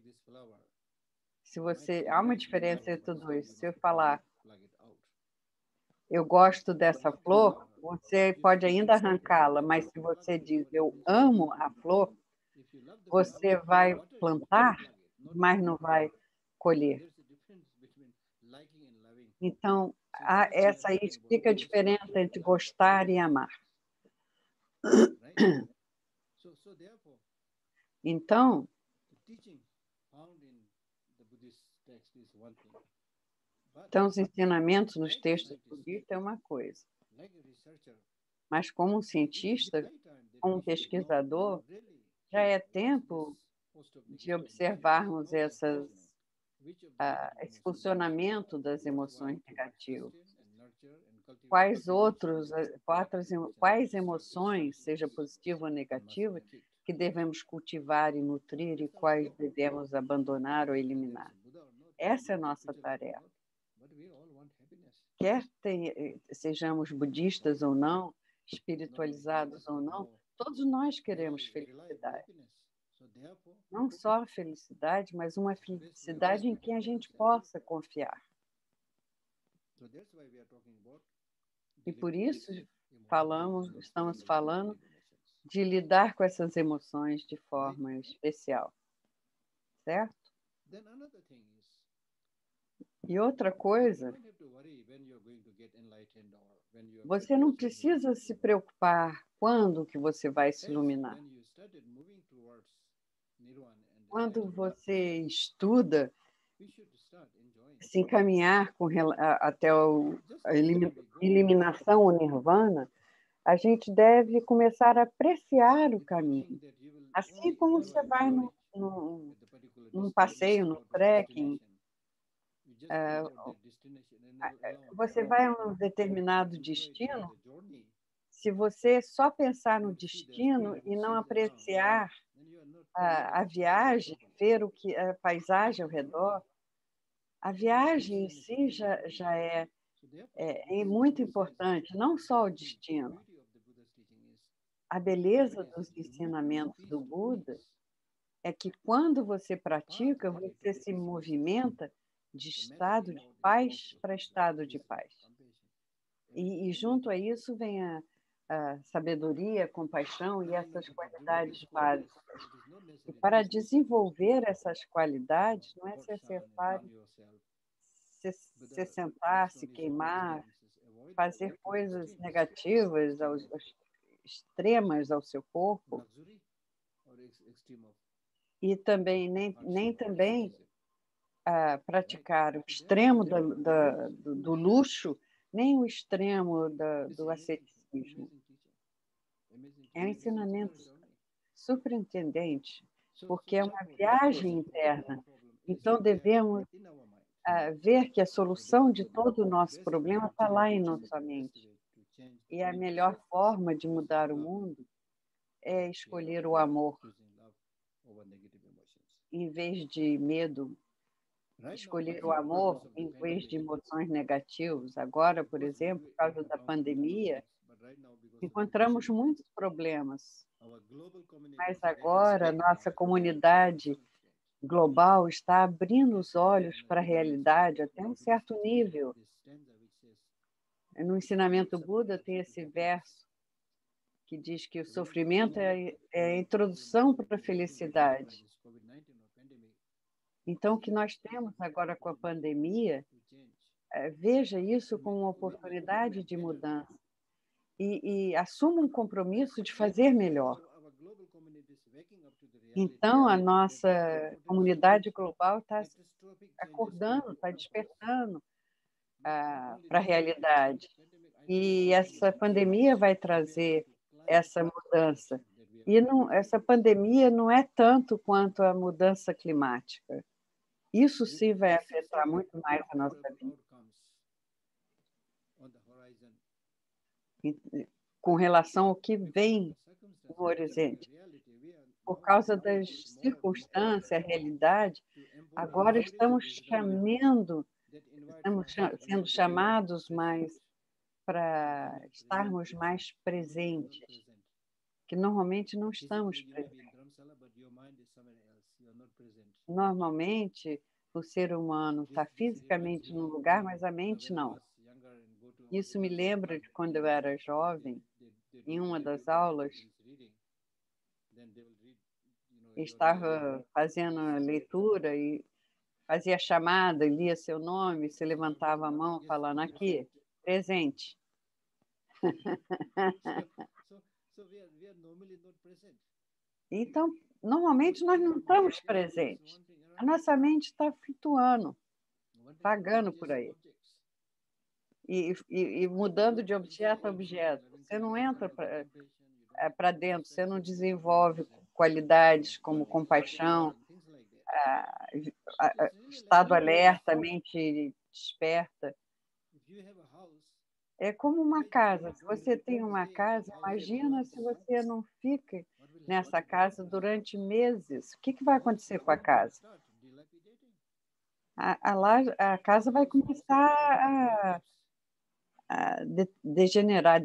Há uma diferença entre tudo isso. Se eu falar, eu gosto dessa flor, você pode ainda arrancá-la, mas se você diz, eu amo a flor, você vai plantar, mas não vai colher. Então, essa aí explica a diferença entre gostar e amar. Então, os ensinamentos nos textos budistas é uma coisa. Mas como um cientista, como um pesquisador, já é tempo de observarmos esse funcionamento das emoções negativas. Quais emoções, seja positiva ou negativa, que devemos cultivar e nutrir e quais devemos abandonar ou eliminar. Essa é a nossa tarefa. quer sejamos budistas ou não, espiritualizados ou não, todos nós queremos felicidade. Não só felicidade, mas uma felicidade em que a gente possa confiar. E por isso estamos falando de lidar com essas emoções de forma especial, certo? E outra coisa, você não precisa se preocupar quando que você vai se iluminar. Quando você estuda, se encaminhar até a eliminação, o nirvana, a gente deve começar a apreciar o caminho. Assim como você vai num passeio, no trekking, você vai a um determinado destino, se você só pensar no destino e não apreciar a viagem, ver a paisagem ao redor, a viagem em si já é muito importante, não só o destino. A beleza dos ensinamentos do Buda é que quando você pratica, você se movimenta de estado de paz para estado de paz. E junto a isso vem a sabedoria, a compaixão e essas qualidades básicas. E para desenvolver essas qualidades, não é necessário se sentar, se queimar, fazer coisas negativas, extremas ao seu corpo. E também nem também praticar o extremo do luxo, nem o extremo do asceticismo. É um ensinamento surpreendente, porque é uma viagem interna. Então, devemos ver que a solução de todo o nosso problema está lá em nossa mente. E a melhor forma de mudar o mundo é escolher o amor. Em vez de medo, escolher o amor em vez de emoções negativas. Agora, por exemplo, por causa da pandemia, encontramos muitos problemas. Mas agora, nossa comunidade global está abrindo os olhos para a realidade até um certo nível. No ensinamento Buda tem esse verso que diz que o sofrimento é a introdução para a felicidade. Então, o que nós temos agora com a pandemia, veja isso como uma oportunidade de mudança e assuma um compromisso de fazer melhor. Então, a nossa comunidade global está acordando, está despertando para a realidade. E essa pandemia vai trazer essa mudança. E essa pandemia não é tanto quanto a mudança climática. Isso sim vai afetar muito mais a nossa vida. Com relação ao que vem no horizonte. Por causa das circunstâncias, a realidade, agora estamos sendo chamados mais para estarmos mais presentes, que normalmente não estamos presentes. Normalmente, o ser humano está fisicamente num lugar, mas a mente não. Isso me lembra de quando eu era jovem, em uma das aulas, estava fazendo a leitura e fazia chamada, lia seu nome, se levantava a mão falando aqui, presente. Então, normalmente nós não estamos presentes. A nossa mente está flutuando, vagando por aí. E mudando de objeto a objeto. Você não entra para dentro, você não desenvolve qualidades como compaixão, estado alerta, mente desperta. É como uma casa. Se você tem uma casa, imagina se você não fica nessa casa durante meses. O que vai acontecer com a casa? A casa vai começar degenerar,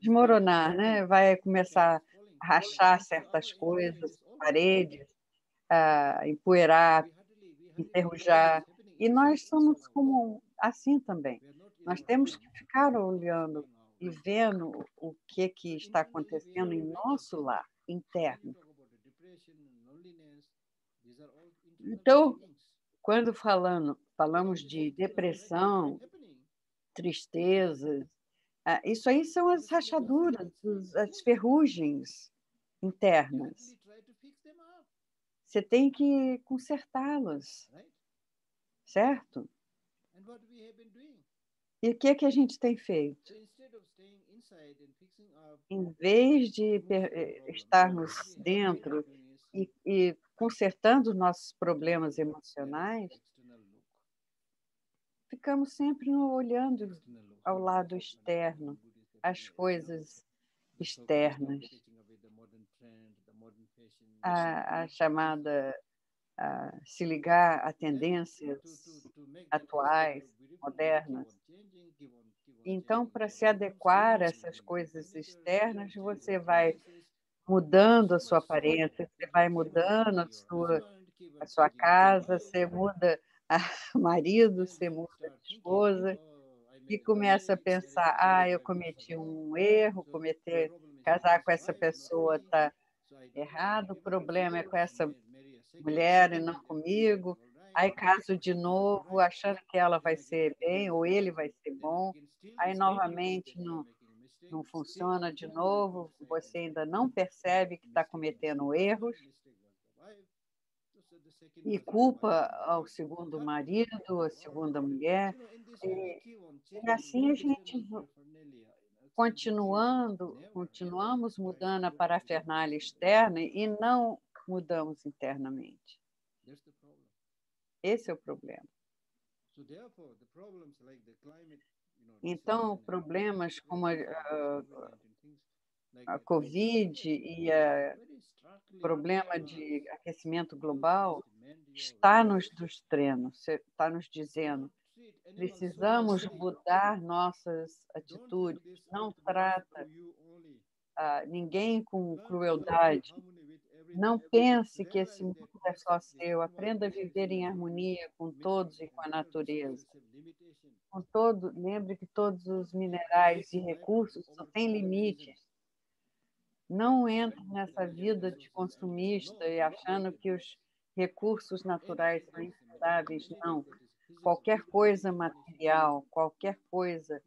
desmoronar, né? Vai começar a rachar certas coisas, paredes, empoeirar, enferrujar. E nós somos como assim também. Nós temos que ficar olhando e vendo o que está acontecendo em nosso lar interno. Então, quando falamos de depressão, tristezas, isso aí são as rachaduras, as ferrugens internas. Você tem que consertá-las, certo? E o que a gente tem feito? Em vez de estarmos dentro e consertando nossos problemas emocionais, ficamos sempre olhando ao lado externo, as coisas externas, a chamada se ligar a tendências atuais, modernas. Então, para se adequar a essas coisas externas, você vai mudando a sua aparência, você vai mudando a sua casa, você muda marido, você muda de esposa, e começa a pensar, eu cometi um erro, casar com essa pessoa está errado, o problema é com essa mulher e não comigo. Aí caso de novo, achando que ela vai ser bem ou ele vai ser bom. Aí novamente não funciona de novo, você ainda não percebe que está cometendo erros e culpa ao segundo marido, a segunda mulher. E assim a gente continuamos mudando a parafernália externa e não mudamos internamente. Esse é o problema. Então, problemas como a Covid e o problema de aquecimento global está nos dizendo precisamos mudar nossas atitudes. Não trata ninguém com crueldade. Não pense que esse mundo é só seu. Aprenda a viver em harmonia com todos e com a natureza. Lembre que todos os minerais e recursos só têm limites. Não entre nessa vida de consumista e achando que os recursos naturais são inesgotáveis. Não. Qualquer coisa material, qualquer coisa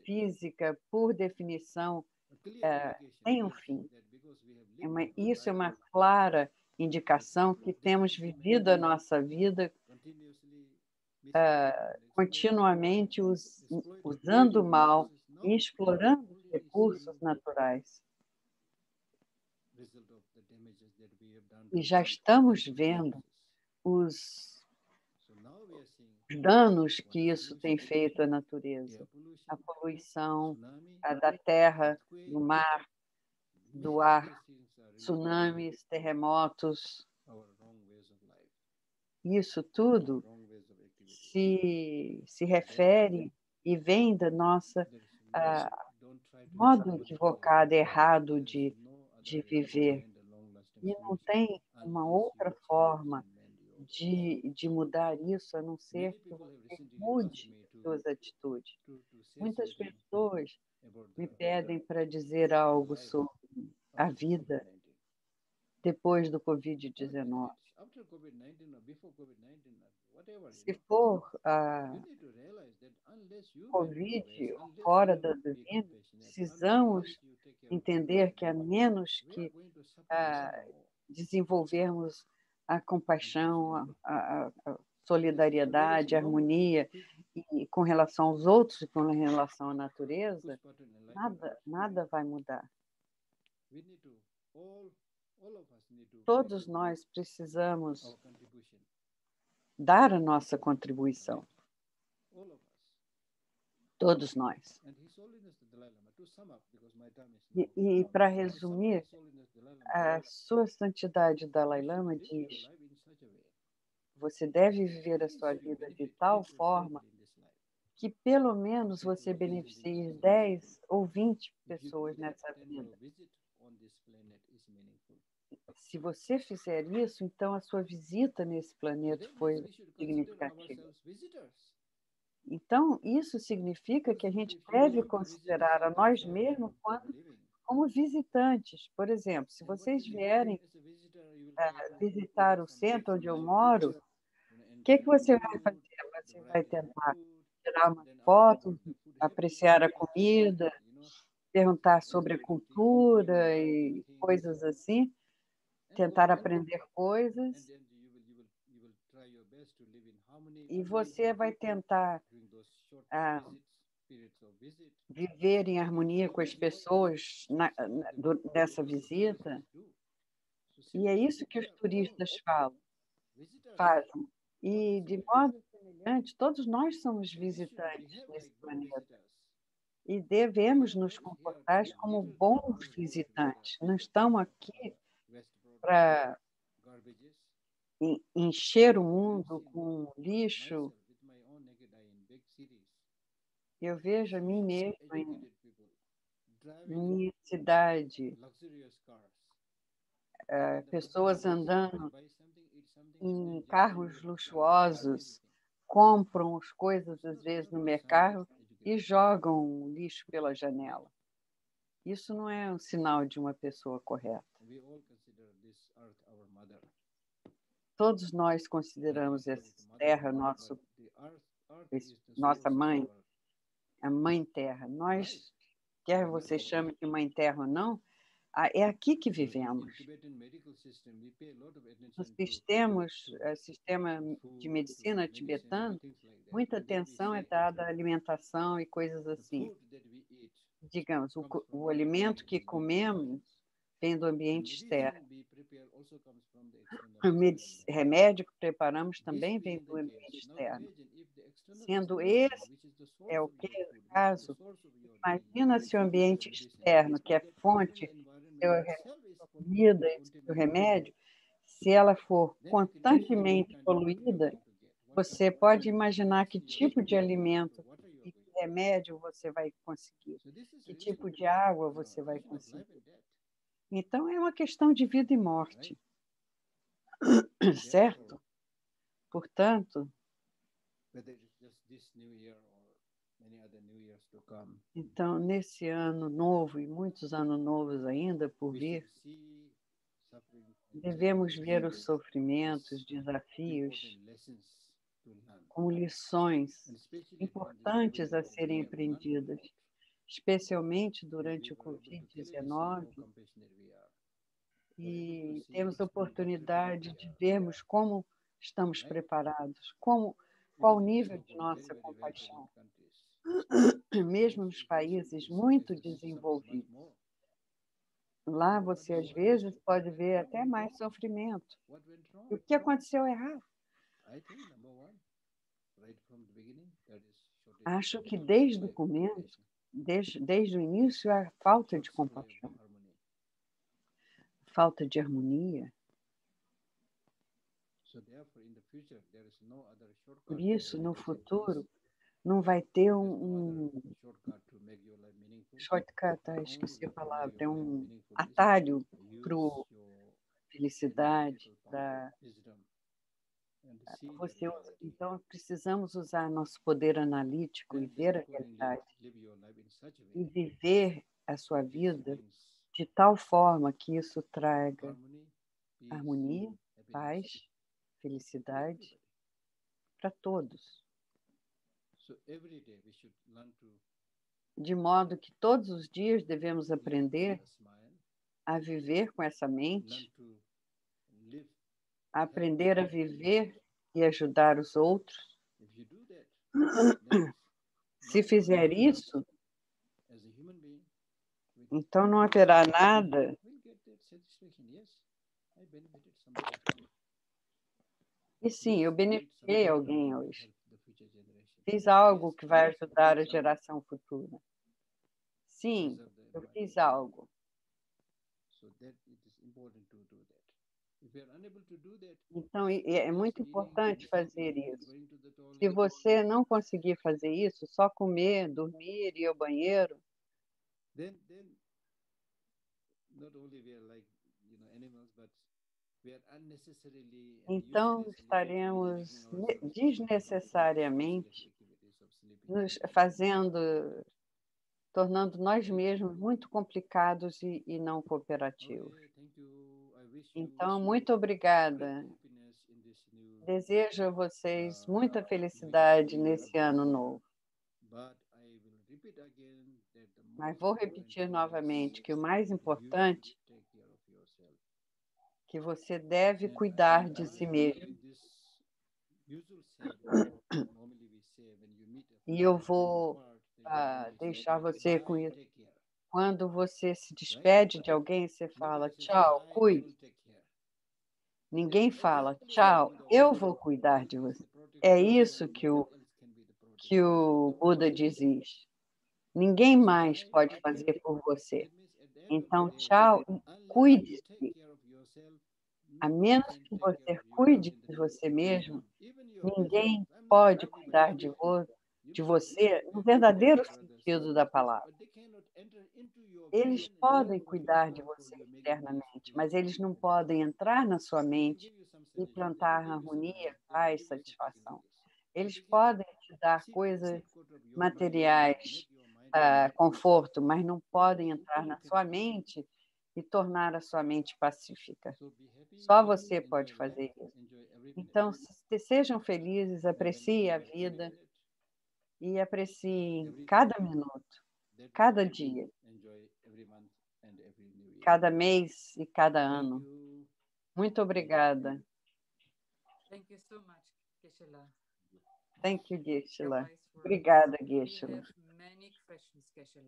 física, por definição, tem um fim. Isso é uma clara indicação que temos vivido a nossa vida continuamente usando mal e explorando os recursos naturais. E já estamos vendo os danos que isso tem feito à natureza. A poluição da terra, do mar, do ar, tsunamis, terremotos. Isso tudo se refere e vem da nossa modo equivocado, errado de viver. E não tem uma outra forma de mudar isso, a não ser que você mude suas atitudes. Muitas pessoas me pedem para dizer algo sobre a vida depois do Covid-19. Se for Covid ou fora da doença, precisamos entender que a menos que desenvolvermos a compaixão, a solidariedade, a harmonia e com relação aos outros e com relação à natureza, nada vai mudar. Todos nós precisamos dar a nossa contribuição. Todos nós. E para resumir, a Sua Santidade Dalai Lama diz: você deve viver a sua vida de tal forma que pelo menos você beneficie 10 ou 20 pessoas nessa vida. Se você fizer isso, então a sua visita nesse planeta foi significativa. Então, isso significa que a gente deve considerar a nós mesmos como visitantes. Por exemplo, se vocês vierem visitar o centro onde eu moro, o que você vai fazer? Você vai tentar tirar uma foto, apreciar a comida, perguntar sobre a cultura e coisas assim, tentar aprender coisas. E você vai tentar viver em harmonia com as pessoas nessa visita. E é isso que os turistas fazem. E, de modo semelhante, todos nós somos visitantes nesse planeta. E devemos nos comportar como bons visitantes. Não estamos aqui para encher o mundo com lixo. Eu vejo a mim mesma em minha cidade, pessoas andando em carros luxuosos, compram as coisas, às vezes, no mercado e jogam lixo pela janela. Isso não é um sinal de uma pessoa correta. Todos nós consideramos essa terra nossa mãe, a mãe terra. Nós, quer você chame de mãe terra ou não, é aqui que vivemos. No sistema de medicina tibetano, muita atenção é dada à alimentação e coisas assim. Digamos, o alimento que comemos vem do ambiente externo. O remédio que preparamos também vem do ambiente externo. Sendo esse o caso, imagina se o ambiente externo, que é fonte da comida e do remédio, se ela for constantemente poluída, você pode imaginar que tipo de alimento e que remédio você vai conseguir, que tipo de água você vai conseguir. Então, é uma questão de vida e morte, certo? Portanto, então, nesse ano novo e muitos anos novos ainda por vir, devemos ver os sofrimentos, desafios, como lições importantes a serem aprendidas, especialmente durante o Covid-19, e temos a oportunidade de vermos como estamos preparados, qual o nível de nossa compaixão, mesmo nos países muito desenvolvidos. Lá você, às vezes, pode ver até mais sofrimento. E o que aconteceu errado? Acho que desde o começo, desde o início, a falta de compaixão, falta de harmonia. Por isso, no futuro, não vai ter um shortcut, esqueci a palavra, é um atalho para a felicidade, para você. Então, precisamos usar nosso poder analítico e ver a realidade e viver a sua vida de tal forma que isso traga harmonia, paz, felicidade para todos. De modo que todos os dias devemos aprender a viver com essa mente, a aprender a viver e ajudar os outros. Se fizer isso, então não haverá nada e sim, eu beneficiei alguém hoje. Fiz algo que vai ajudar a geração futura. Sim, eu fiz algo. Então, é muito importante fazer isso. Se você não conseguir fazer isso, só comer, dormir, ir ao banheiro, então estaremos desnecessariamente nos tornando nós mesmos muito complicados e não cooperativos. Então, muito obrigada. Desejo a vocês muita felicidade nesse ano novo. Mas vou repetir novamente que o mais importante é que você deve cuidar de si mesmo. E eu vou deixar você com isso. Quando você se despede de alguém, você fala, tchau, cuide. Ninguém fala, tchau, eu vou cuidar de você. É isso que o Buda diz isso. Ninguém mais pode fazer por você. Então, tchau, cuide-se. A menos que você cuide de você mesmo, ninguém pode cuidar de você no verdadeiro sentido da palavra. Eles podem cuidar de você externamente, mas eles não podem entrar na sua mente e plantar harmonia, paz, satisfação. Eles podem te dar coisas materiais, conforto, mas não podem entrar na sua mente e tornar a sua mente pacífica. Só você pode fazer isso. Então, sejam felizes, apreciem a vida e apreciem cada minuto, cada dia, cada mês e cada ano. Muito obrigada. Thank you so much, Geshe-la. Thank you, Geshe-la. Obrigada, Geshe-la.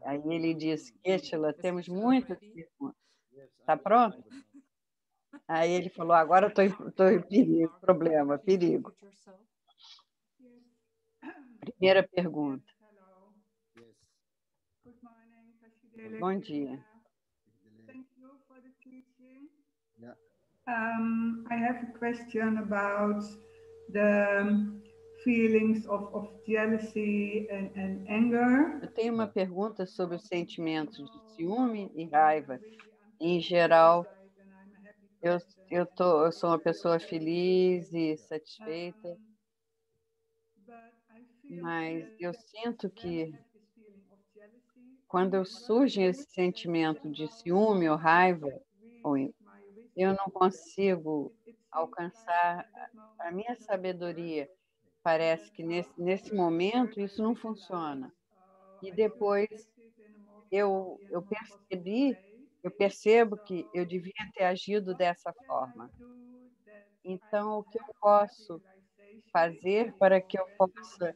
Aí ele disse, Geshe-la, temos muitas perguntas. Está pronto? Aí ele falou, agora estou em perigo, perigo. Primeira pergunta. Bom dia. Thank you for the teaching. I have a question about the feelings of jealousy and anger. Eu tenho uma pergunta sobre os sentimentos de ciúme e raiva. Em geral, eu sou uma pessoa feliz e satisfeita, mas eu sinto que quando surge esse sentimento de ciúme ou raiva, eu não consigo alcançar a minha sabedoria. Parece que nesse momento isso não funciona. E depois eu percebo que eu devia ter agido dessa forma. Então, o que eu posso fazer para que eu possa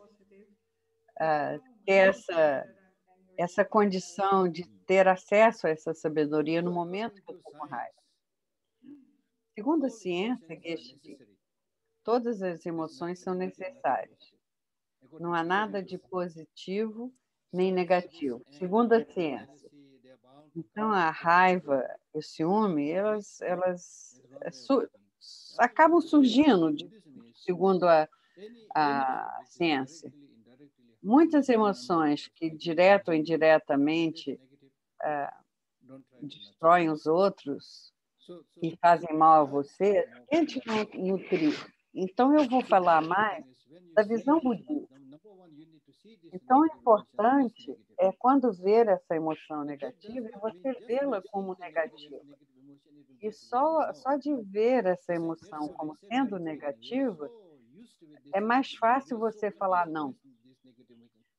ter essa condição de ter acesso a essa sabedoria no momento que eu estou com raiva? Segundo a ciência, todas as emoções são necessárias. Não há nada de positivo nem negativo, segundo a ciência. Então, a raiva e o ciúme, elas acabam surgindo, segundo a ciência. Muitas emoções que, direto ou indiretamente, destroem os outros e fazem mal a você, a gente não nutrir. Então, eu vou falar mais da visão budista. Então, o importante é, quando ver essa emoção negativa, é você vê-la como negativa. E só de ver essa emoção como sendo negativa, é mais fácil você falar não.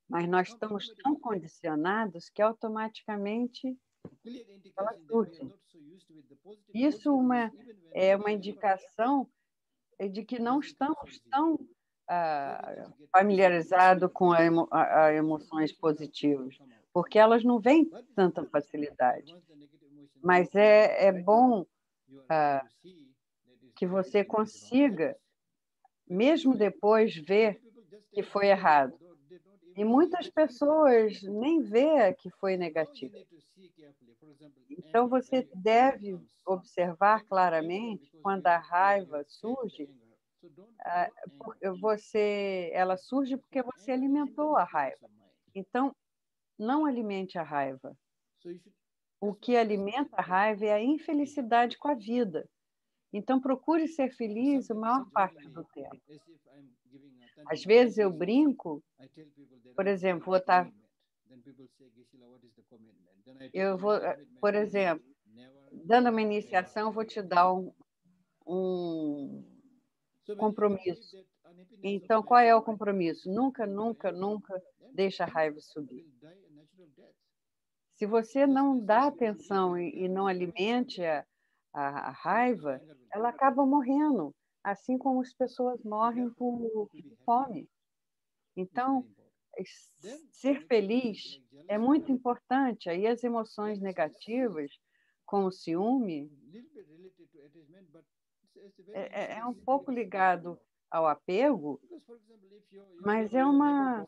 Mas nós estamos tão condicionados que automaticamente ela surge. Isso é uma indicação de que não estamos tão familiarizados com as emoções positivas, porque elas não vêm com tanta facilidade. Mas é bom que você consiga, mesmo depois, ver que foi errado. E muitas pessoas nem vê que foi negativo. Então, você deve observar claramente quando a raiva surge, ela surge porque você alimentou a raiva. Então, não alimente a raiva. O que alimenta a raiva é a infelicidade com a vida. Então, procure ser feliz a maior parte do tempo. Às vezes eu brinco, por exemplo, por exemplo, dando uma iniciação, vou te dar um compromisso. Então, qual é o compromisso? Nunca, nunca, nunca deixa a raiva subir. Se você não dá atenção e não alimente a raiva, ela acaba morrendo, assim como as pessoas morrem por fome. Então, ser feliz é muito importante. Aí as emoções negativas, como o ciúme, é um pouco ligado ao apego, mas é uma...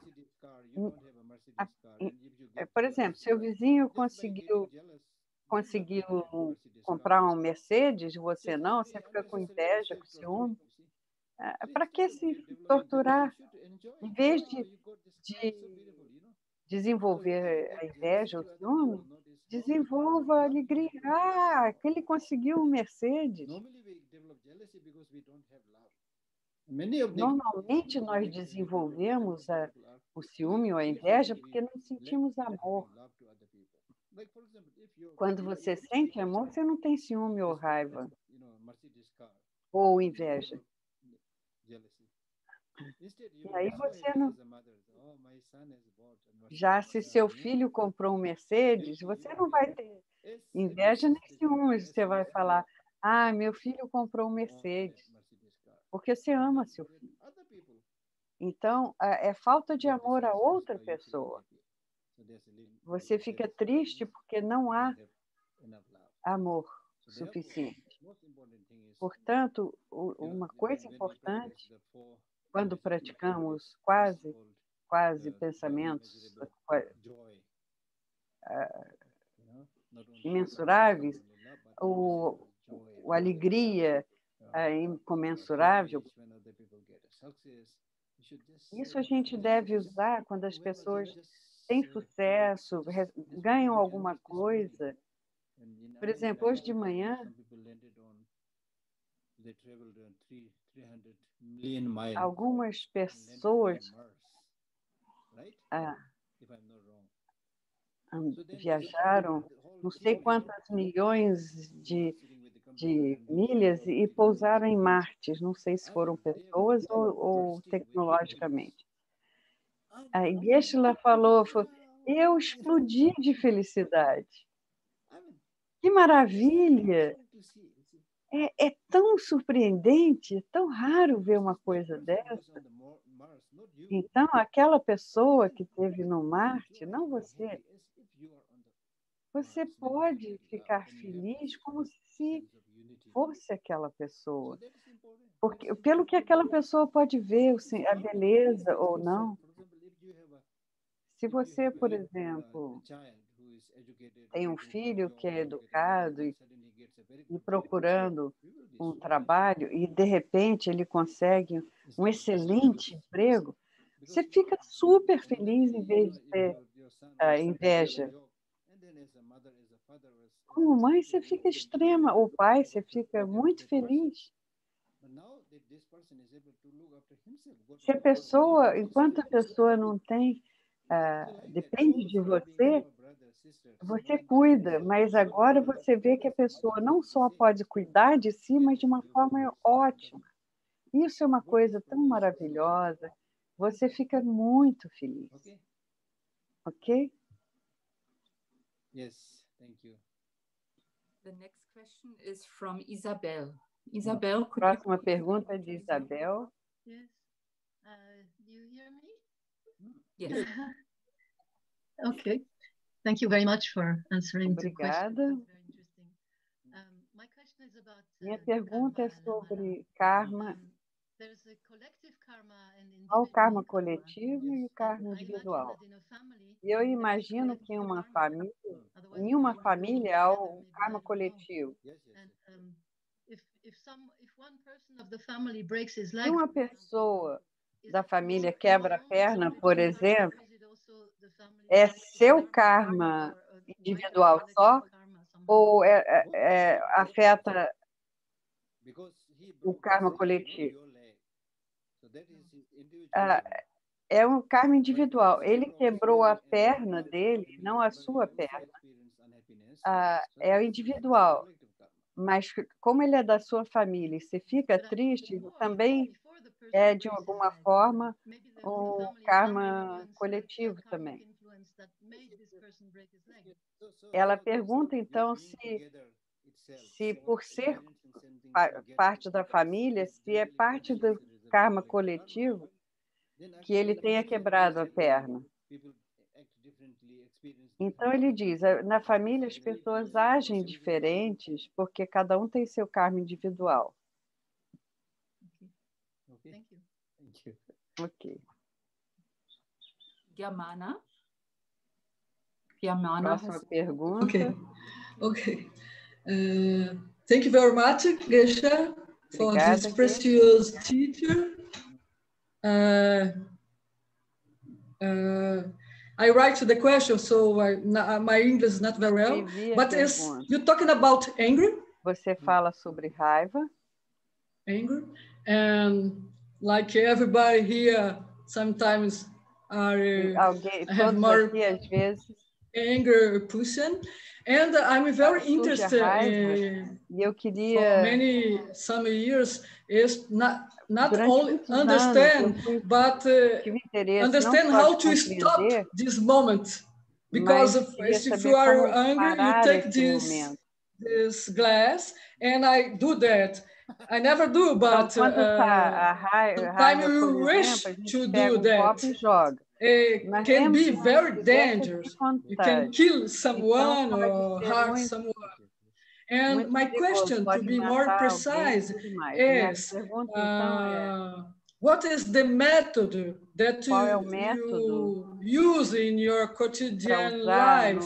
Por exemplo, seu vizinho conseguiu comprar um Mercedes, você não, você fica com inveja, com ciúme. Para que se torturar? Em vez de desenvolver a inveja, o ciúme, desenvolva a alegria. Ah, que ele conseguiu um Mercedes. Normalmente nós desenvolvemos o ciúme ou a inveja porque não sentimos amor. Quando você sente amor, você não tem ciúme ou raiva ou inveja. E aí você não... Já se seu filho comprou um Mercedes, você não vai ter inveja nem ciúme. Você vai falar, ah, meu filho comprou um Mercedes, porque você ama seu filho. Então, é falta de amor a outra pessoa. Você fica triste porque não há amor suficiente. Portanto, uma coisa importante, quando praticamos quase pensamentos imensuráveis, a alegria incomensurável, isso a gente deve usar quando as pessoas têm sucesso, ganham alguma coisa. Por exemplo, hoje de manhã, algumas pessoas viajaram não sei quantas milhões de milhas e pousaram em Marte. Não sei se foram pessoas ou tecnologicamente. A Geshe-la falou, eu explodi de felicidade. Que maravilha! É tão surpreendente, é tão raro ver uma coisa dessa. Então, aquela pessoa que esteve no Marte, não você, você pode ficar feliz como se fosse aquela pessoa. Porque, pelo que aquela pessoa pode ver, a beleza ou não. Se você, por exemplo, tem um filho que é educado e procurando um trabalho e, de repente, ele consegue um excelente emprego, você fica super feliz em vez de ter inveja. Como mãe, você fica extrema, ou pai, você fica muito feliz. Se a pessoa, enquanto a pessoa não tem, depende de você, você cuida, mas agora você vê que a pessoa não só pode cuidar de si, mas de uma forma ótima. Isso é uma coisa tão maravilhosa. Você fica muito feliz. Ok? Yes, thank you. The next question is from Isabel. Isabel, próxima pergunta é de Isabel. Yes. Do you hear me? Yes. Okay. Thank you very much for answering Obrigada. the question. Very interesting. Minha pergunta é sobre karma. There's a collective Há o karma coletivo e o karma individual. E eu imagino que em uma família há o karma coletivo. Se uma pessoa da família quebra a perna, por exemplo, é seu karma individual só ou afeta o karma coletivo? É um karma individual. Ele quebrou a perna dele, não a sua perna. É o individual. Mas como ele é da sua família e você fica triste, também é, de alguma forma, um karma coletivo também. Ela pergunta, então, se por ser parte da família, se é parte do karma coletivo que ele tenha quebrado a perna. Então, ele diz, na família as pessoas agem diferentes porque cada um tem seu karma individual. Ok. Yamana. Próxima pergunta. Okay. Thank you very much, Geshe, for this precious teacher. I write the question, so my English is not very well. But you're talking about anger? Você fala sobre raiva. Anger. And like everybody here, sometimes have more aqui, às vezes, anger person. And I'm very interested for some years is not only understand, but understand how to stop this moment. Because if you are angry, you take this glass, and I do that. I never do, but sometimes you wish to do that. It can be very dangerous. You can kill someone or hurt someone. And my question, to be more precise, is what is the method that you use in your quotidian life?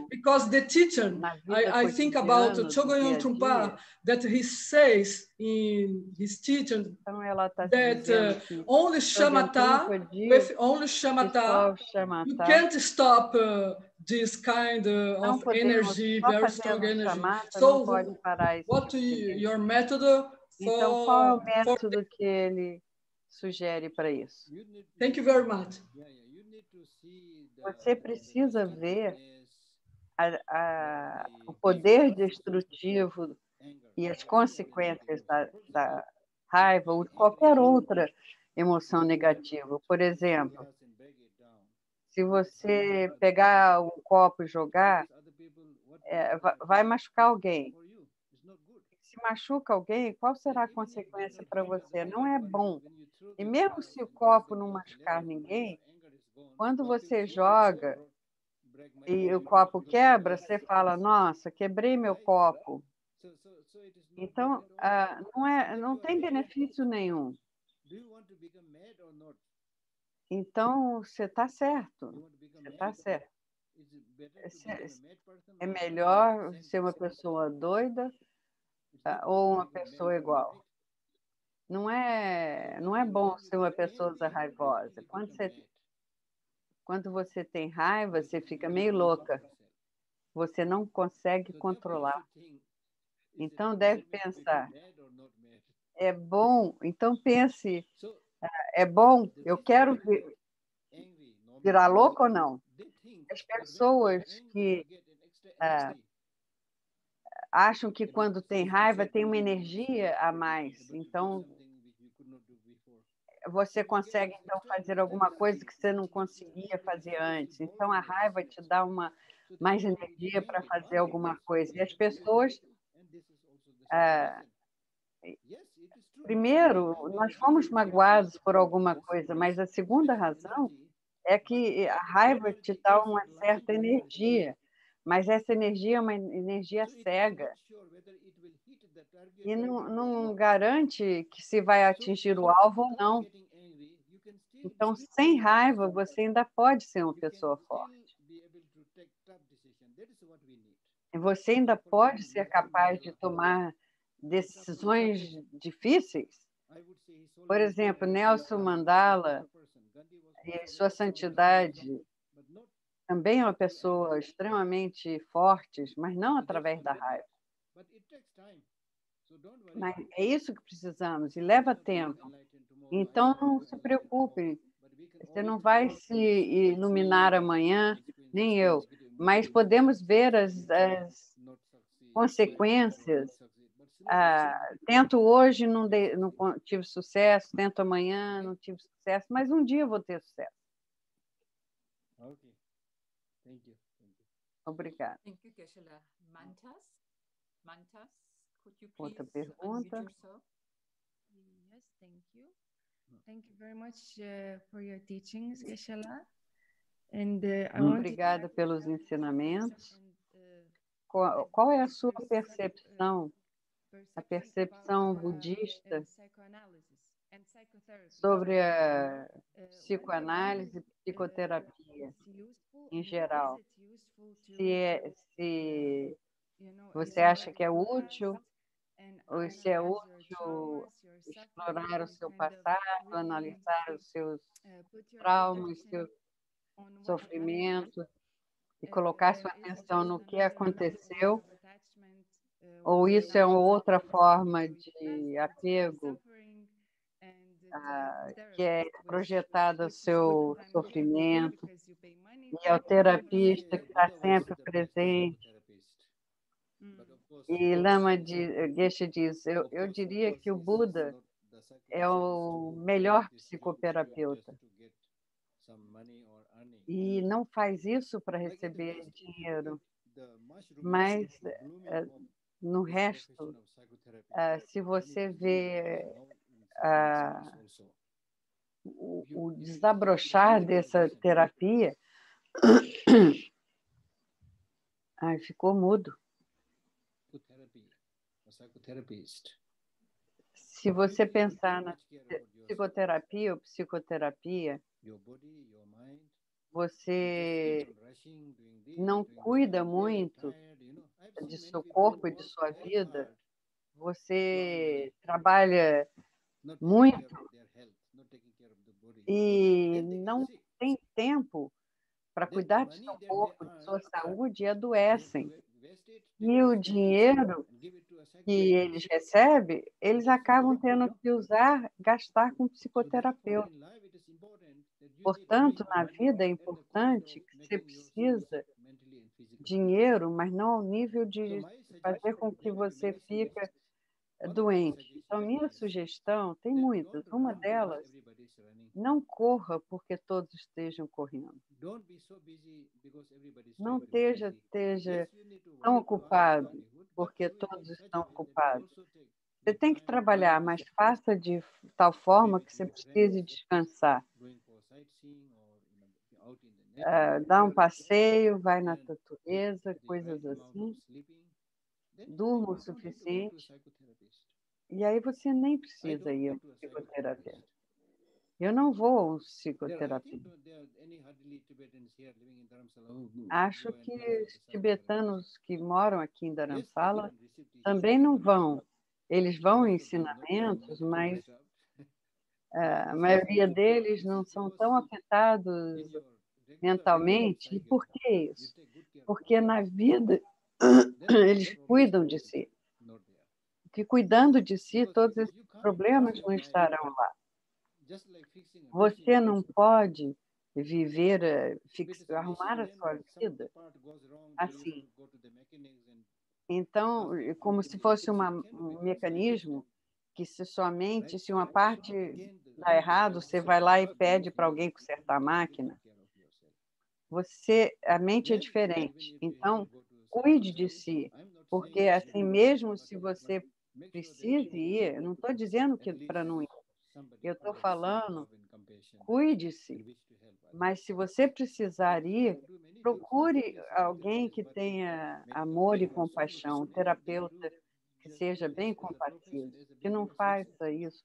Because the teacher, I think about Chogyam Trungpa, that he says in his teaching that only shamatha, with only shamatha, you can't stop this kind of energy, very strong energy. So, what is your method? Então, qual é o método que ele sugere para isso? Thank you very much. Você precisa ver o poder destrutivo e as consequências da raiva ou de qualquer outra emoção negativa. Por exemplo, se você pegar um copo e jogar, vai machucar alguém. Se machuca alguém, qual será a consequência para você? Não é bom. E mesmo se o copo não machucar ninguém, quando você joga e o copo quebra, você fala, nossa, quebrei meu copo. Então, não tem benefício nenhum. Então, você está certo. Você está certo. É melhor ser uma pessoa doida ou uma pessoa igual. Não é bom ser uma pessoa raivosa. Quando você tem raiva, você fica meio louca. Você não consegue controlar. Então, deve pensar, é bom? Então, pense, é bom? Eu quero virar louco ou não? As pessoas que acham que quando tem raiva tem uma energia a mais. Então, você consegue então fazer alguma coisa que você não conseguia fazer antes. Então, a raiva te dá mais energia para fazer alguma coisa. E as pessoas... primeiro, nós fomos magoados por alguma coisa, mas a segunda razão é que a raiva te dá uma certa energia, mas essa energia é uma energia cega. E não garante que se vai atingir o alvo ou não. Então, sem raiva, você ainda pode ser uma pessoa forte. E você ainda pode ser capaz de tomar decisões difíceis. Por exemplo, Nelson Mandela, e Sua Santidade, também é uma pessoa extremamente forte, mas não através da raiva. Mas é isso que precisamos, e leva tempo. Então, não se preocupe, você não vai se iluminar amanhã, nem eu, mas podemos ver as consequências. Tento hoje, não tive sucesso, tento amanhã, não tive sucesso, mas um dia eu vou ter sucesso. Ok. Thank you. Obrigada. Thank you, Geshe-la. Mantas, could you please Outra pergunta? unmute yourself? Yes, thank you. Thank you very much for your teachings, Geshe-la. Obrigada pelos ensinamentos. Qual é a sua percepção, a percepção budista sobre a psicoanálise e psicoterapia em geral? Se você acha que é útil, ou se é útil explorar o seu passado, analisar os seus traumas, seus sofrimentos, e colocar sua atenção no que aconteceu, ou isso é uma outra forma de apego que é projetada ao seu sofrimento, e é o terapista que está sempre presente. E Lama Geshe diz, eu diria que o Buda é o melhor psicoterapeuta. E não faz isso para receber dinheiro, mas no resto, se você vê o desabrochar dessa terapia, ai, ficou mudo. Se você pensar na psicoterapia ou psicoterapia, você não cuida muito de seu corpo e de sua vida, você trabalha muito e não tem tempo para cuidar do seu corpo, de sua saúde, e adoecem. E o dinheiro que eles recebem, eles acabam tendo que gastar com psicoterapeuta. Portanto, na vida é importante que você precisa de dinheiro, mas não ao nível de fazer com que você fique doente. Então, minha sugestão, tem muitas, uma delas, não corra porque todos estejam correndo. Não esteja tão ocupado porque todos estão ocupados. Você tem que trabalhar, mas faça de tal forma que você precise descansar. Dá um passeio, vai na natureza, coisas assim. Durma o suficiente. E aí você nem precisa ir ao psicoterapeuta. Eu não vou ao psicoterapeuta. Acho que os tibetanos que moram aqui em Dharamsala também não vão. Eles vão em ensinamentos, mas a maioria deles não são tão afetados mentalmente. E por que isso? Porque na vida eles cuidam de si. Porque cuidando de si, todos esses problemas não estarão lá. Você não pode viver, arrumar a sua vida assim. Então, como se fosse um mecanismo que se uma parte dá errado, você vai lá e pede para alguém consertar a máquina. A mente é diferente. Então, cuide de si, porque assim mesmo se você precise ir, eu não estou dizendo que para não ir. Eu estou falando, cuide-se, mas se você precisar ir, procure alguém que tenha amor e compaixão, um terapeuta que seja bem compassivo, que não faça isso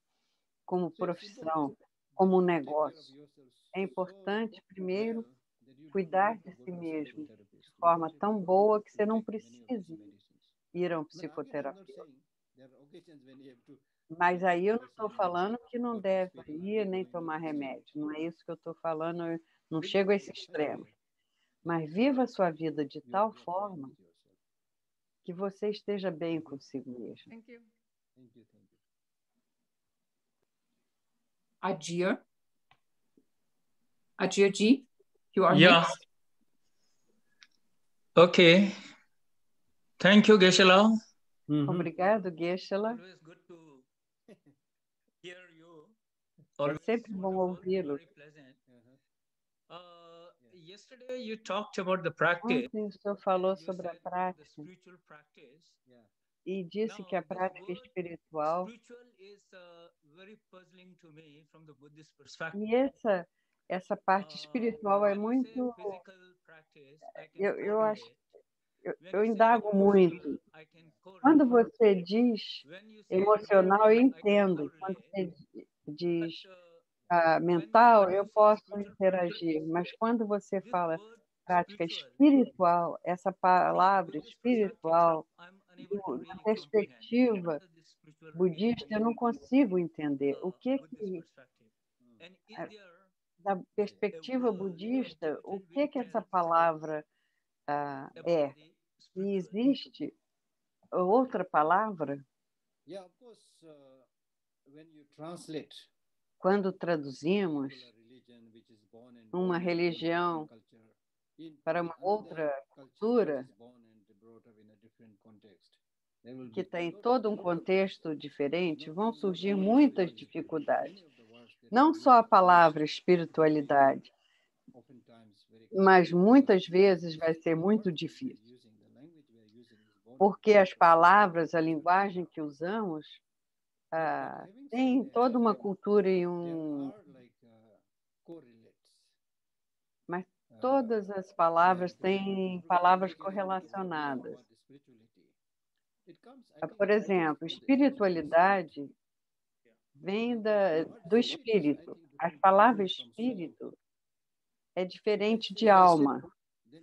como profissão, como um negócio. É importante, primeiro, cuidar de si mesmo de forma tão boa que você não precise ir a um psicoterapeuta. Mas aí eu não estou falando que não deve ir nem tomar remédio. Não é isso que eu estou falando. Eu não chego a esse extremo. Mas viva a sua vida de tal forma que você esteja bem consigo mesmo. Thank you. Adir G, you are next. Okay. Thank you, Geshe-la. Obrigado, Geshe-la. É sempre bom ouvi-lo. Yesterday you talked about the practice. Ontem o senhor falou sobre a prática e disse que a prática espiritual e essa parte espiritual é muito eu indago muito. Quando você diz emocional, eu entendo. Quando você diz mental, eu posso interagir. Mas quando você fala prática espiritual, essa palavra espiritual, da perspectiva budista, eu não consigo entender. O que da perspectiva budista, o que essa palavra é? E existe outra palavra? Quando traduzimos uma religião para uma outra cultura, que tem todo um contexto diferente, vão surgir muitas dificuldades. Não só a palavra espiritualidade, mas muitas vezes vai ser muito difícil. Porque as palavras, a linguagem que usamos, tem toda uma cultura e Mas todas as palavras têm palavras correlacionadas. Por exemplo, espiritualidade vem do espírito. A palavra espírito é diferente de alma.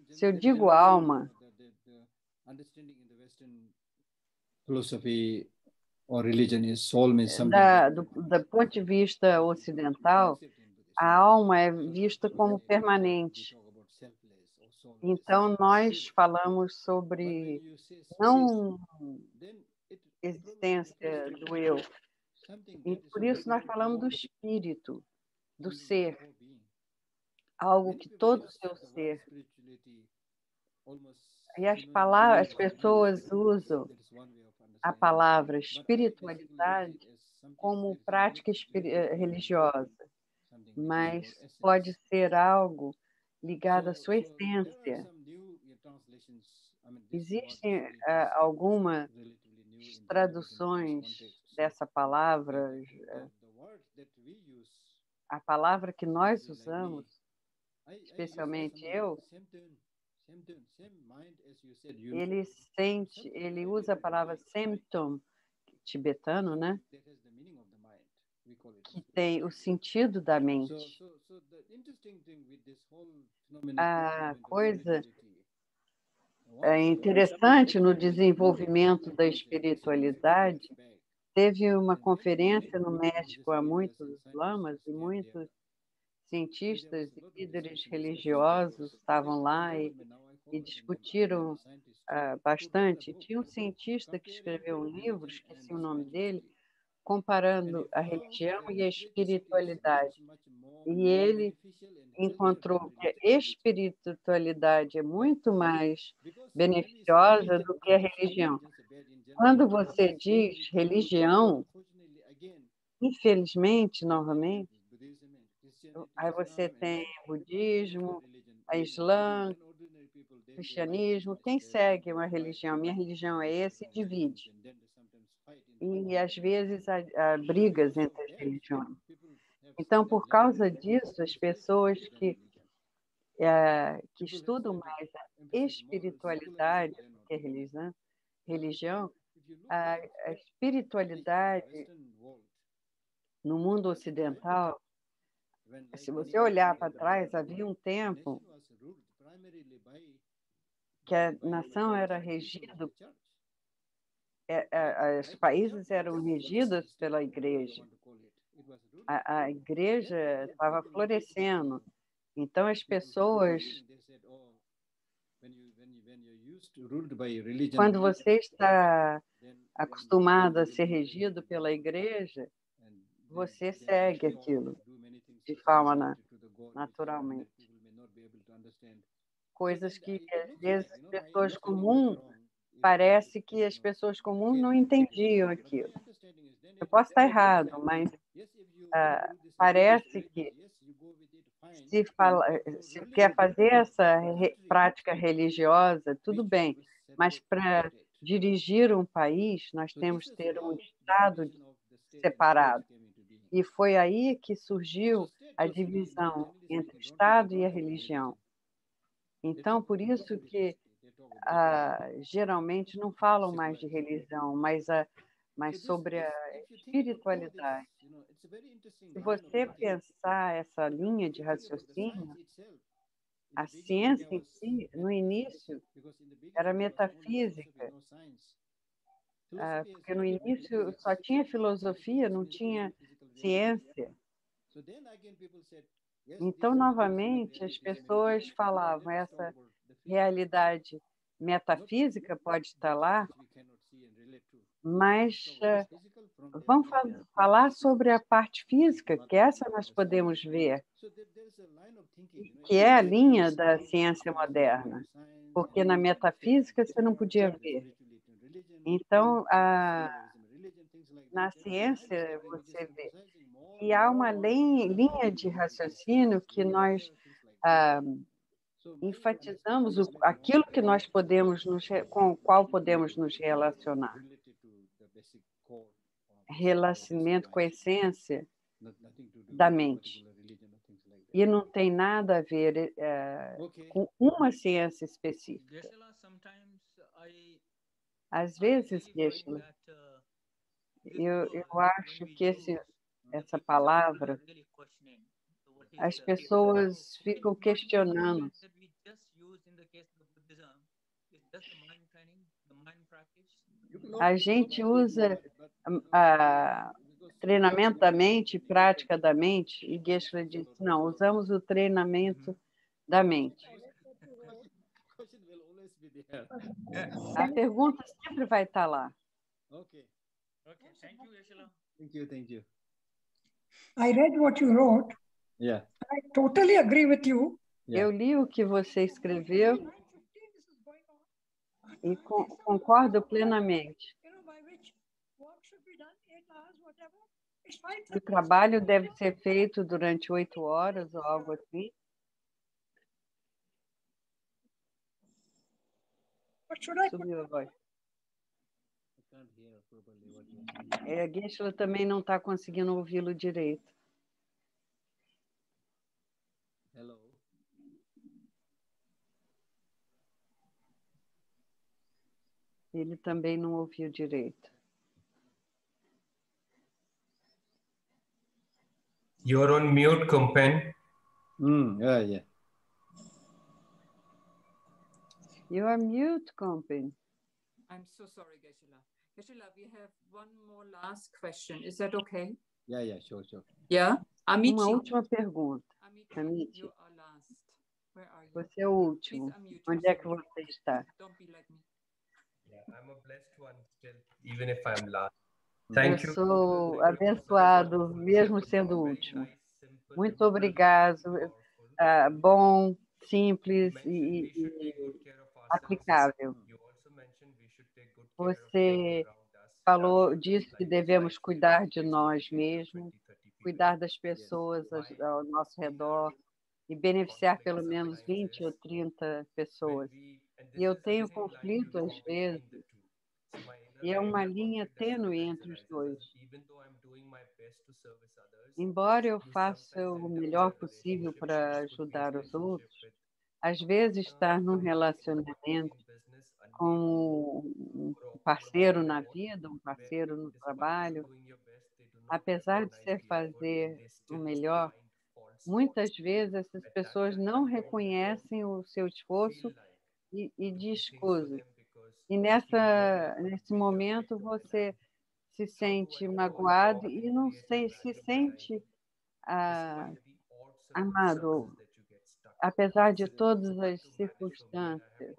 Se eu digo alma, do ponto de vista ocidental, a alma é vista como permanente. Então, nós falamos sobre não existência do eu. E por isso nós falamos do espírito, do ser. Algo que todo o seu ser. E as pessoas usam a palavra espiritualidade como prática religiosa, mas pode ser algo ligado à sua essência. Existem algumas traduções dessa palavra. A palavra que nós usamos, especialmente eu, ele usa a palavra semtum, tibetano, né? Que tem o sentido da mente. A coisa interessante no desenvolvimento da espiritualidade, teve uma conferência no México há muitos lamas e muitos cientistas e líderes religiosos estavam lá e discutiram bastante. Tinha um cientista que escreveu um livro, esqueci o nome dele, comparando a religião e a espiritualidade. E ele encontrou que a espiritualidade é muito mais beneficiosa do que a religião. Quando você diz religião, infelizmente, novamente, aí você tem budismo, a islã, cristianismo. Quem segue uma religião? Minha religião é essa e divide. E, às vezes, há brigas entre as religiões. Então, por causa disso, as pessoas que estudam mais a espiritualidade do que a religião, a espiritualidade no mundo ocidental Se você olhar para trás, havia um tempo que a nação era regida, os países eram regidos pela igreja. A igreja estava florescendo. Então, as pessoas, quando você está acostumado a ser regido pela igreja, você segue aquilo de forma naturalmente. Coisas que, às vezes, pessoas comuns, parece que as pessoas comuns não entendiam aquilo. Eu posso estar errado, mas parece que se quer fazer essa prática religiosa, tudo bem, mas para dirigir um país, nós temos que ter um Estado separado. E foi aí que surgiu a divisão entre o Estado e a religião. Então, por isso que geralmente não falam mais de religião, mas sobre a espiritualidade. Se você pensar essa linha de raciocínio, a ciência em si, no início, era metafísica, porque no início só tinha filosofia, não tinha ciência. Então, novamente, as pessoas falavam, essa realidade metafísica pode estar lá, mas vamos falar sobre a parte física, que essa nós podemos ver, que é a linha da ciência moderna, porque na metafísica você não podia ver. Então, na ciência você vê. E há uma linha de raciocínio que nós enfatizamos aquilo que nós podemos com o qual podemos nos relacionar. Relacionamento com a essência da mente. E não tem nada a ver com uma ciência específica. Às vezes, eu acho que essa palavra, as pessoas ficam questionando. A gente usa treinamento da mente, prática da mente, e Geshe-la disse, não, usamos o treinamento da mente. A pergunta sempre vai estar lá. Okay, thank you, Geshe-la. Thank you. I read what you wrote. Yeah. I totally agree with you. Eu li o que você escreveu e concordo plenamente. O trabalho deve ser feito durante 8 horas ou algo assim. Subiu a voz. A Geshe-la também não está conseguindo ouvi-lo direito. Hello. Ele também não ouviu direito. You're on mute, Kumpen. Yeah. You are mute, Kumpen. I'm so sorry, Geshe-la. Geshe-la, we have one more last question. Is that okay? Yeah, sure. Yeah? Amici. Uma última pergunta. Amici. You are last. Where are you? Você é o último. Onde é que você está? Don't be like me. Yeah, I'm a blessed one still, even if I'm last. Thank you. Eu sou abençoado, mesmo sendo o último. Muito obrigado. Bom, simples e aplicável. Você disse que devemos cuidar de nós mesmos, cuidar das pessoas ao nosso redor e beneficiar pelo menos 20 ou 30 pessoas. E eu tenho conflito às vezes, e é uma linha tênue entre os dois. Embora eu faça o melhor possível para ajudar os outros, às vezes estar num relacionamento com um parceiro na vida, um parceiro no trabalho, apesar de ser fazer o melhor, Muitas vezes essas pessoas não reconhecem o seu esforço e diz coisas. E nesse momento você se sente magoado e não se sente amado, apesar de todas as circunstâncias,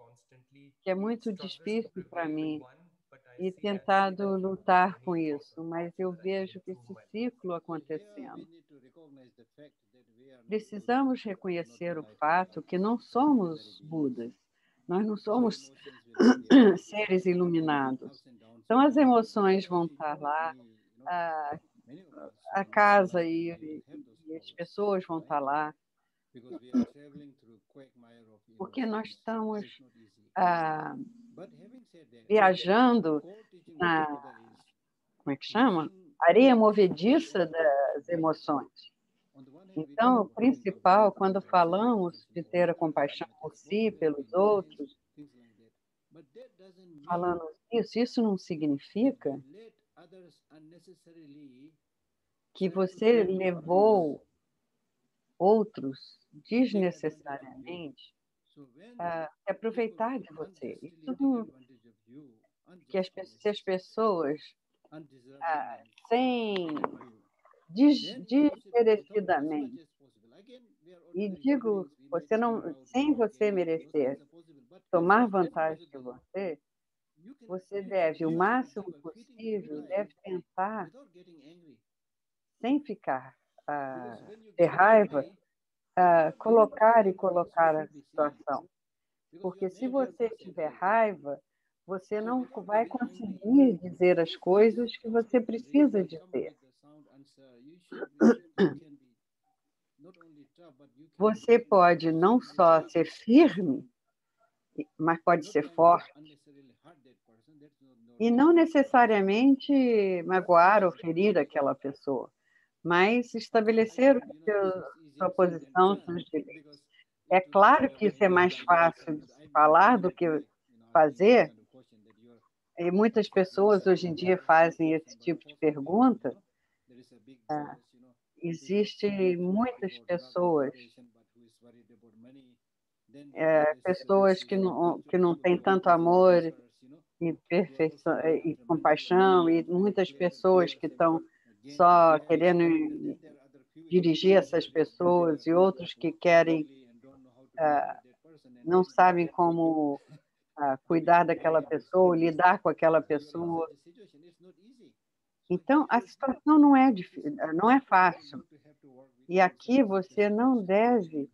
que é muito difícil para mim e tentado lutar com isso, mas eu vejo que esse ciclo acontecendo. Precisamos reconhecer o fato que não somos Budas, nós não somos seres iluminados. Então, as emoções vão estar lá, a casa e as pessoas vão estar lá, porque nós estamos viajando na, como é que chama? Areia movediça das emoções. Então, o principal, quando falamos de ter a compaixão por si, pelos outros, falando isso não significa que você levou outros desnecessariamente a se aproveitar de você. Isso não, que se as pessoas desmerecidamente, e digo, sem você merecer tomar vantagem de você, você deve, o máximo possível, deve tentar, sem ficar ter raiva, colocar a situação. Porque se você tiver raiva, você não vai conseguir dizer as coisas que você precisa dizer. Você pode não só ser firme, mas pode ser forte. E não necessariamente magoar ou ferir aquela pessoa, mas estabelecer sua posição, seus direitos. É claro que isso é mais fácil de falar do que fazer, e muitas pessoas hoje em dia fazem esse tipo de pergunta. Existem muitas pessoas, pessoas que não têm tanto amor e perfeição e compaixão, e muitas pessoas que estão só querendo dirigir essas pessoas, e outros que querem, não sabem como cuidar daquela pessoa, lidar com aquela pessoa. Então, a situação não é fácil. E aqui você não deve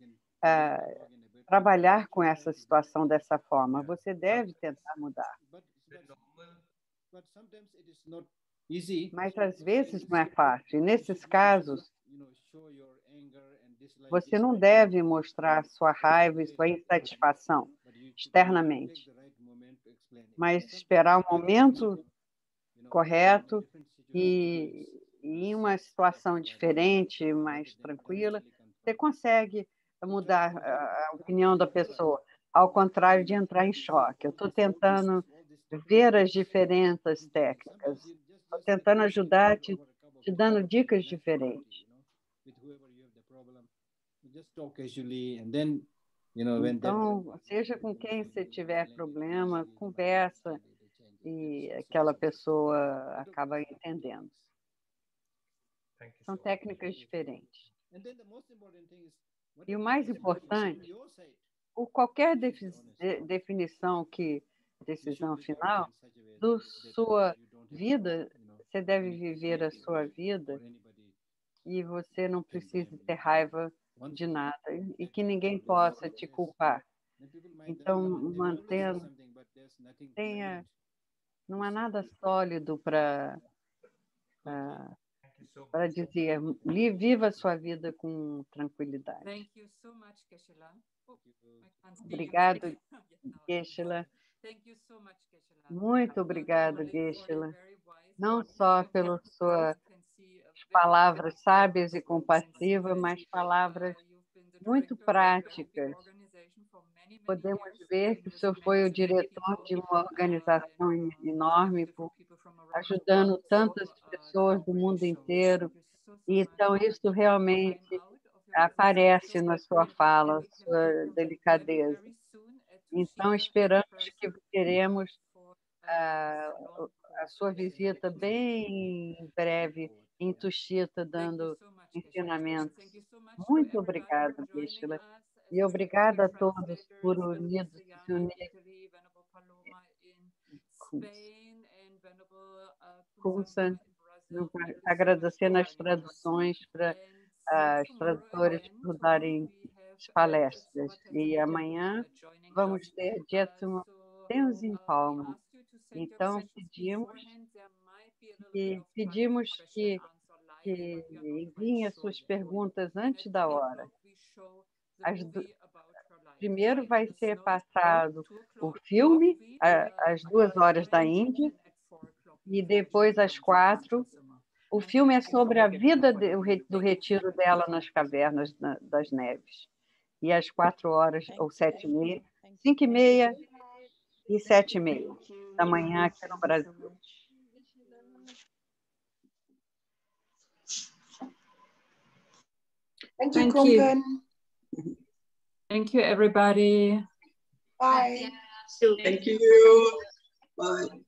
trabalhar com essa situação dessa forma. Você deve tentar mudar. Mas, às vezes, não é fácil. E, nesses casos, você não deve mostrar sua raiva e sua insatisfação externamente, mas esperar o momento correto e em uma situação diferente, mais tranquila, você consegue mudar a opinião da pessoa, ao contrário de entrar em choque. Eu estou tentando ver as diferentes técnicas, estou tentando ajudar, te dando dicas diferentes. Então, seja com quem você tiver problema, conversa, e aquela pessoa acaba entendendo. São técnicas diferentes. E o mais importante, por qualquer decisão final, da sua vida, você deve viver a sua vida e você não precisa ter raiva de nada e que ninguém possa te culpar. Então, não há nada sólido para dizer, viva a sua vida com tranquilidade. Obrigado, Geshe-la. Muito obrigado, Geshe-la. Não só pelas suas palavras sábias e compassivas, mas palavras muito práticas. Podemos ver que o senhor foi o diretor de uma organização enorme, ajudando tantas pessoas do mundo inteiro. E, então, isso realmente aparece na sua fala, sua delicadeza. Então, esperamos que teremos a sua visita bem em breve em Tuxita, dando ensinamentos. Muito obrigada, Geshe-la. E obrigada a todos por unidos se unir. Agradecendo as traduções para as tradutoras por darem as palestras. E amanhã vamos ter Jetsumo Tenzin Palmo. Então, pedimos que enviem as suas perguntas antes da hora. Primeiro vai ser passado o filme, às 2h da Índia, e depois, às 4h, o filme é sobre a vida do retiro dela nas cavernas das neves. E às 4h, ou 7h30, 5h30 e 7h30 da manhã aqui no Brasil. Thank you, Kumdan. Thank you, everybody. Bye. Thank you. Bye.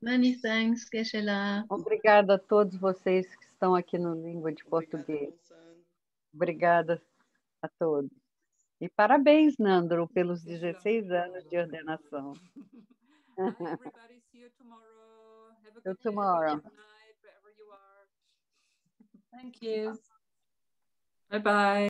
Many thanks, Geshe-la. Obrigada a todos vocês que estão aqui no Língua de Português. Obrigada a todos. E parabéns, Nandro, pelos 16 anos de ordenação. See you tomorrow. Have a See you good tomorrow. night, wherever you are. Thank you. Bye-bye.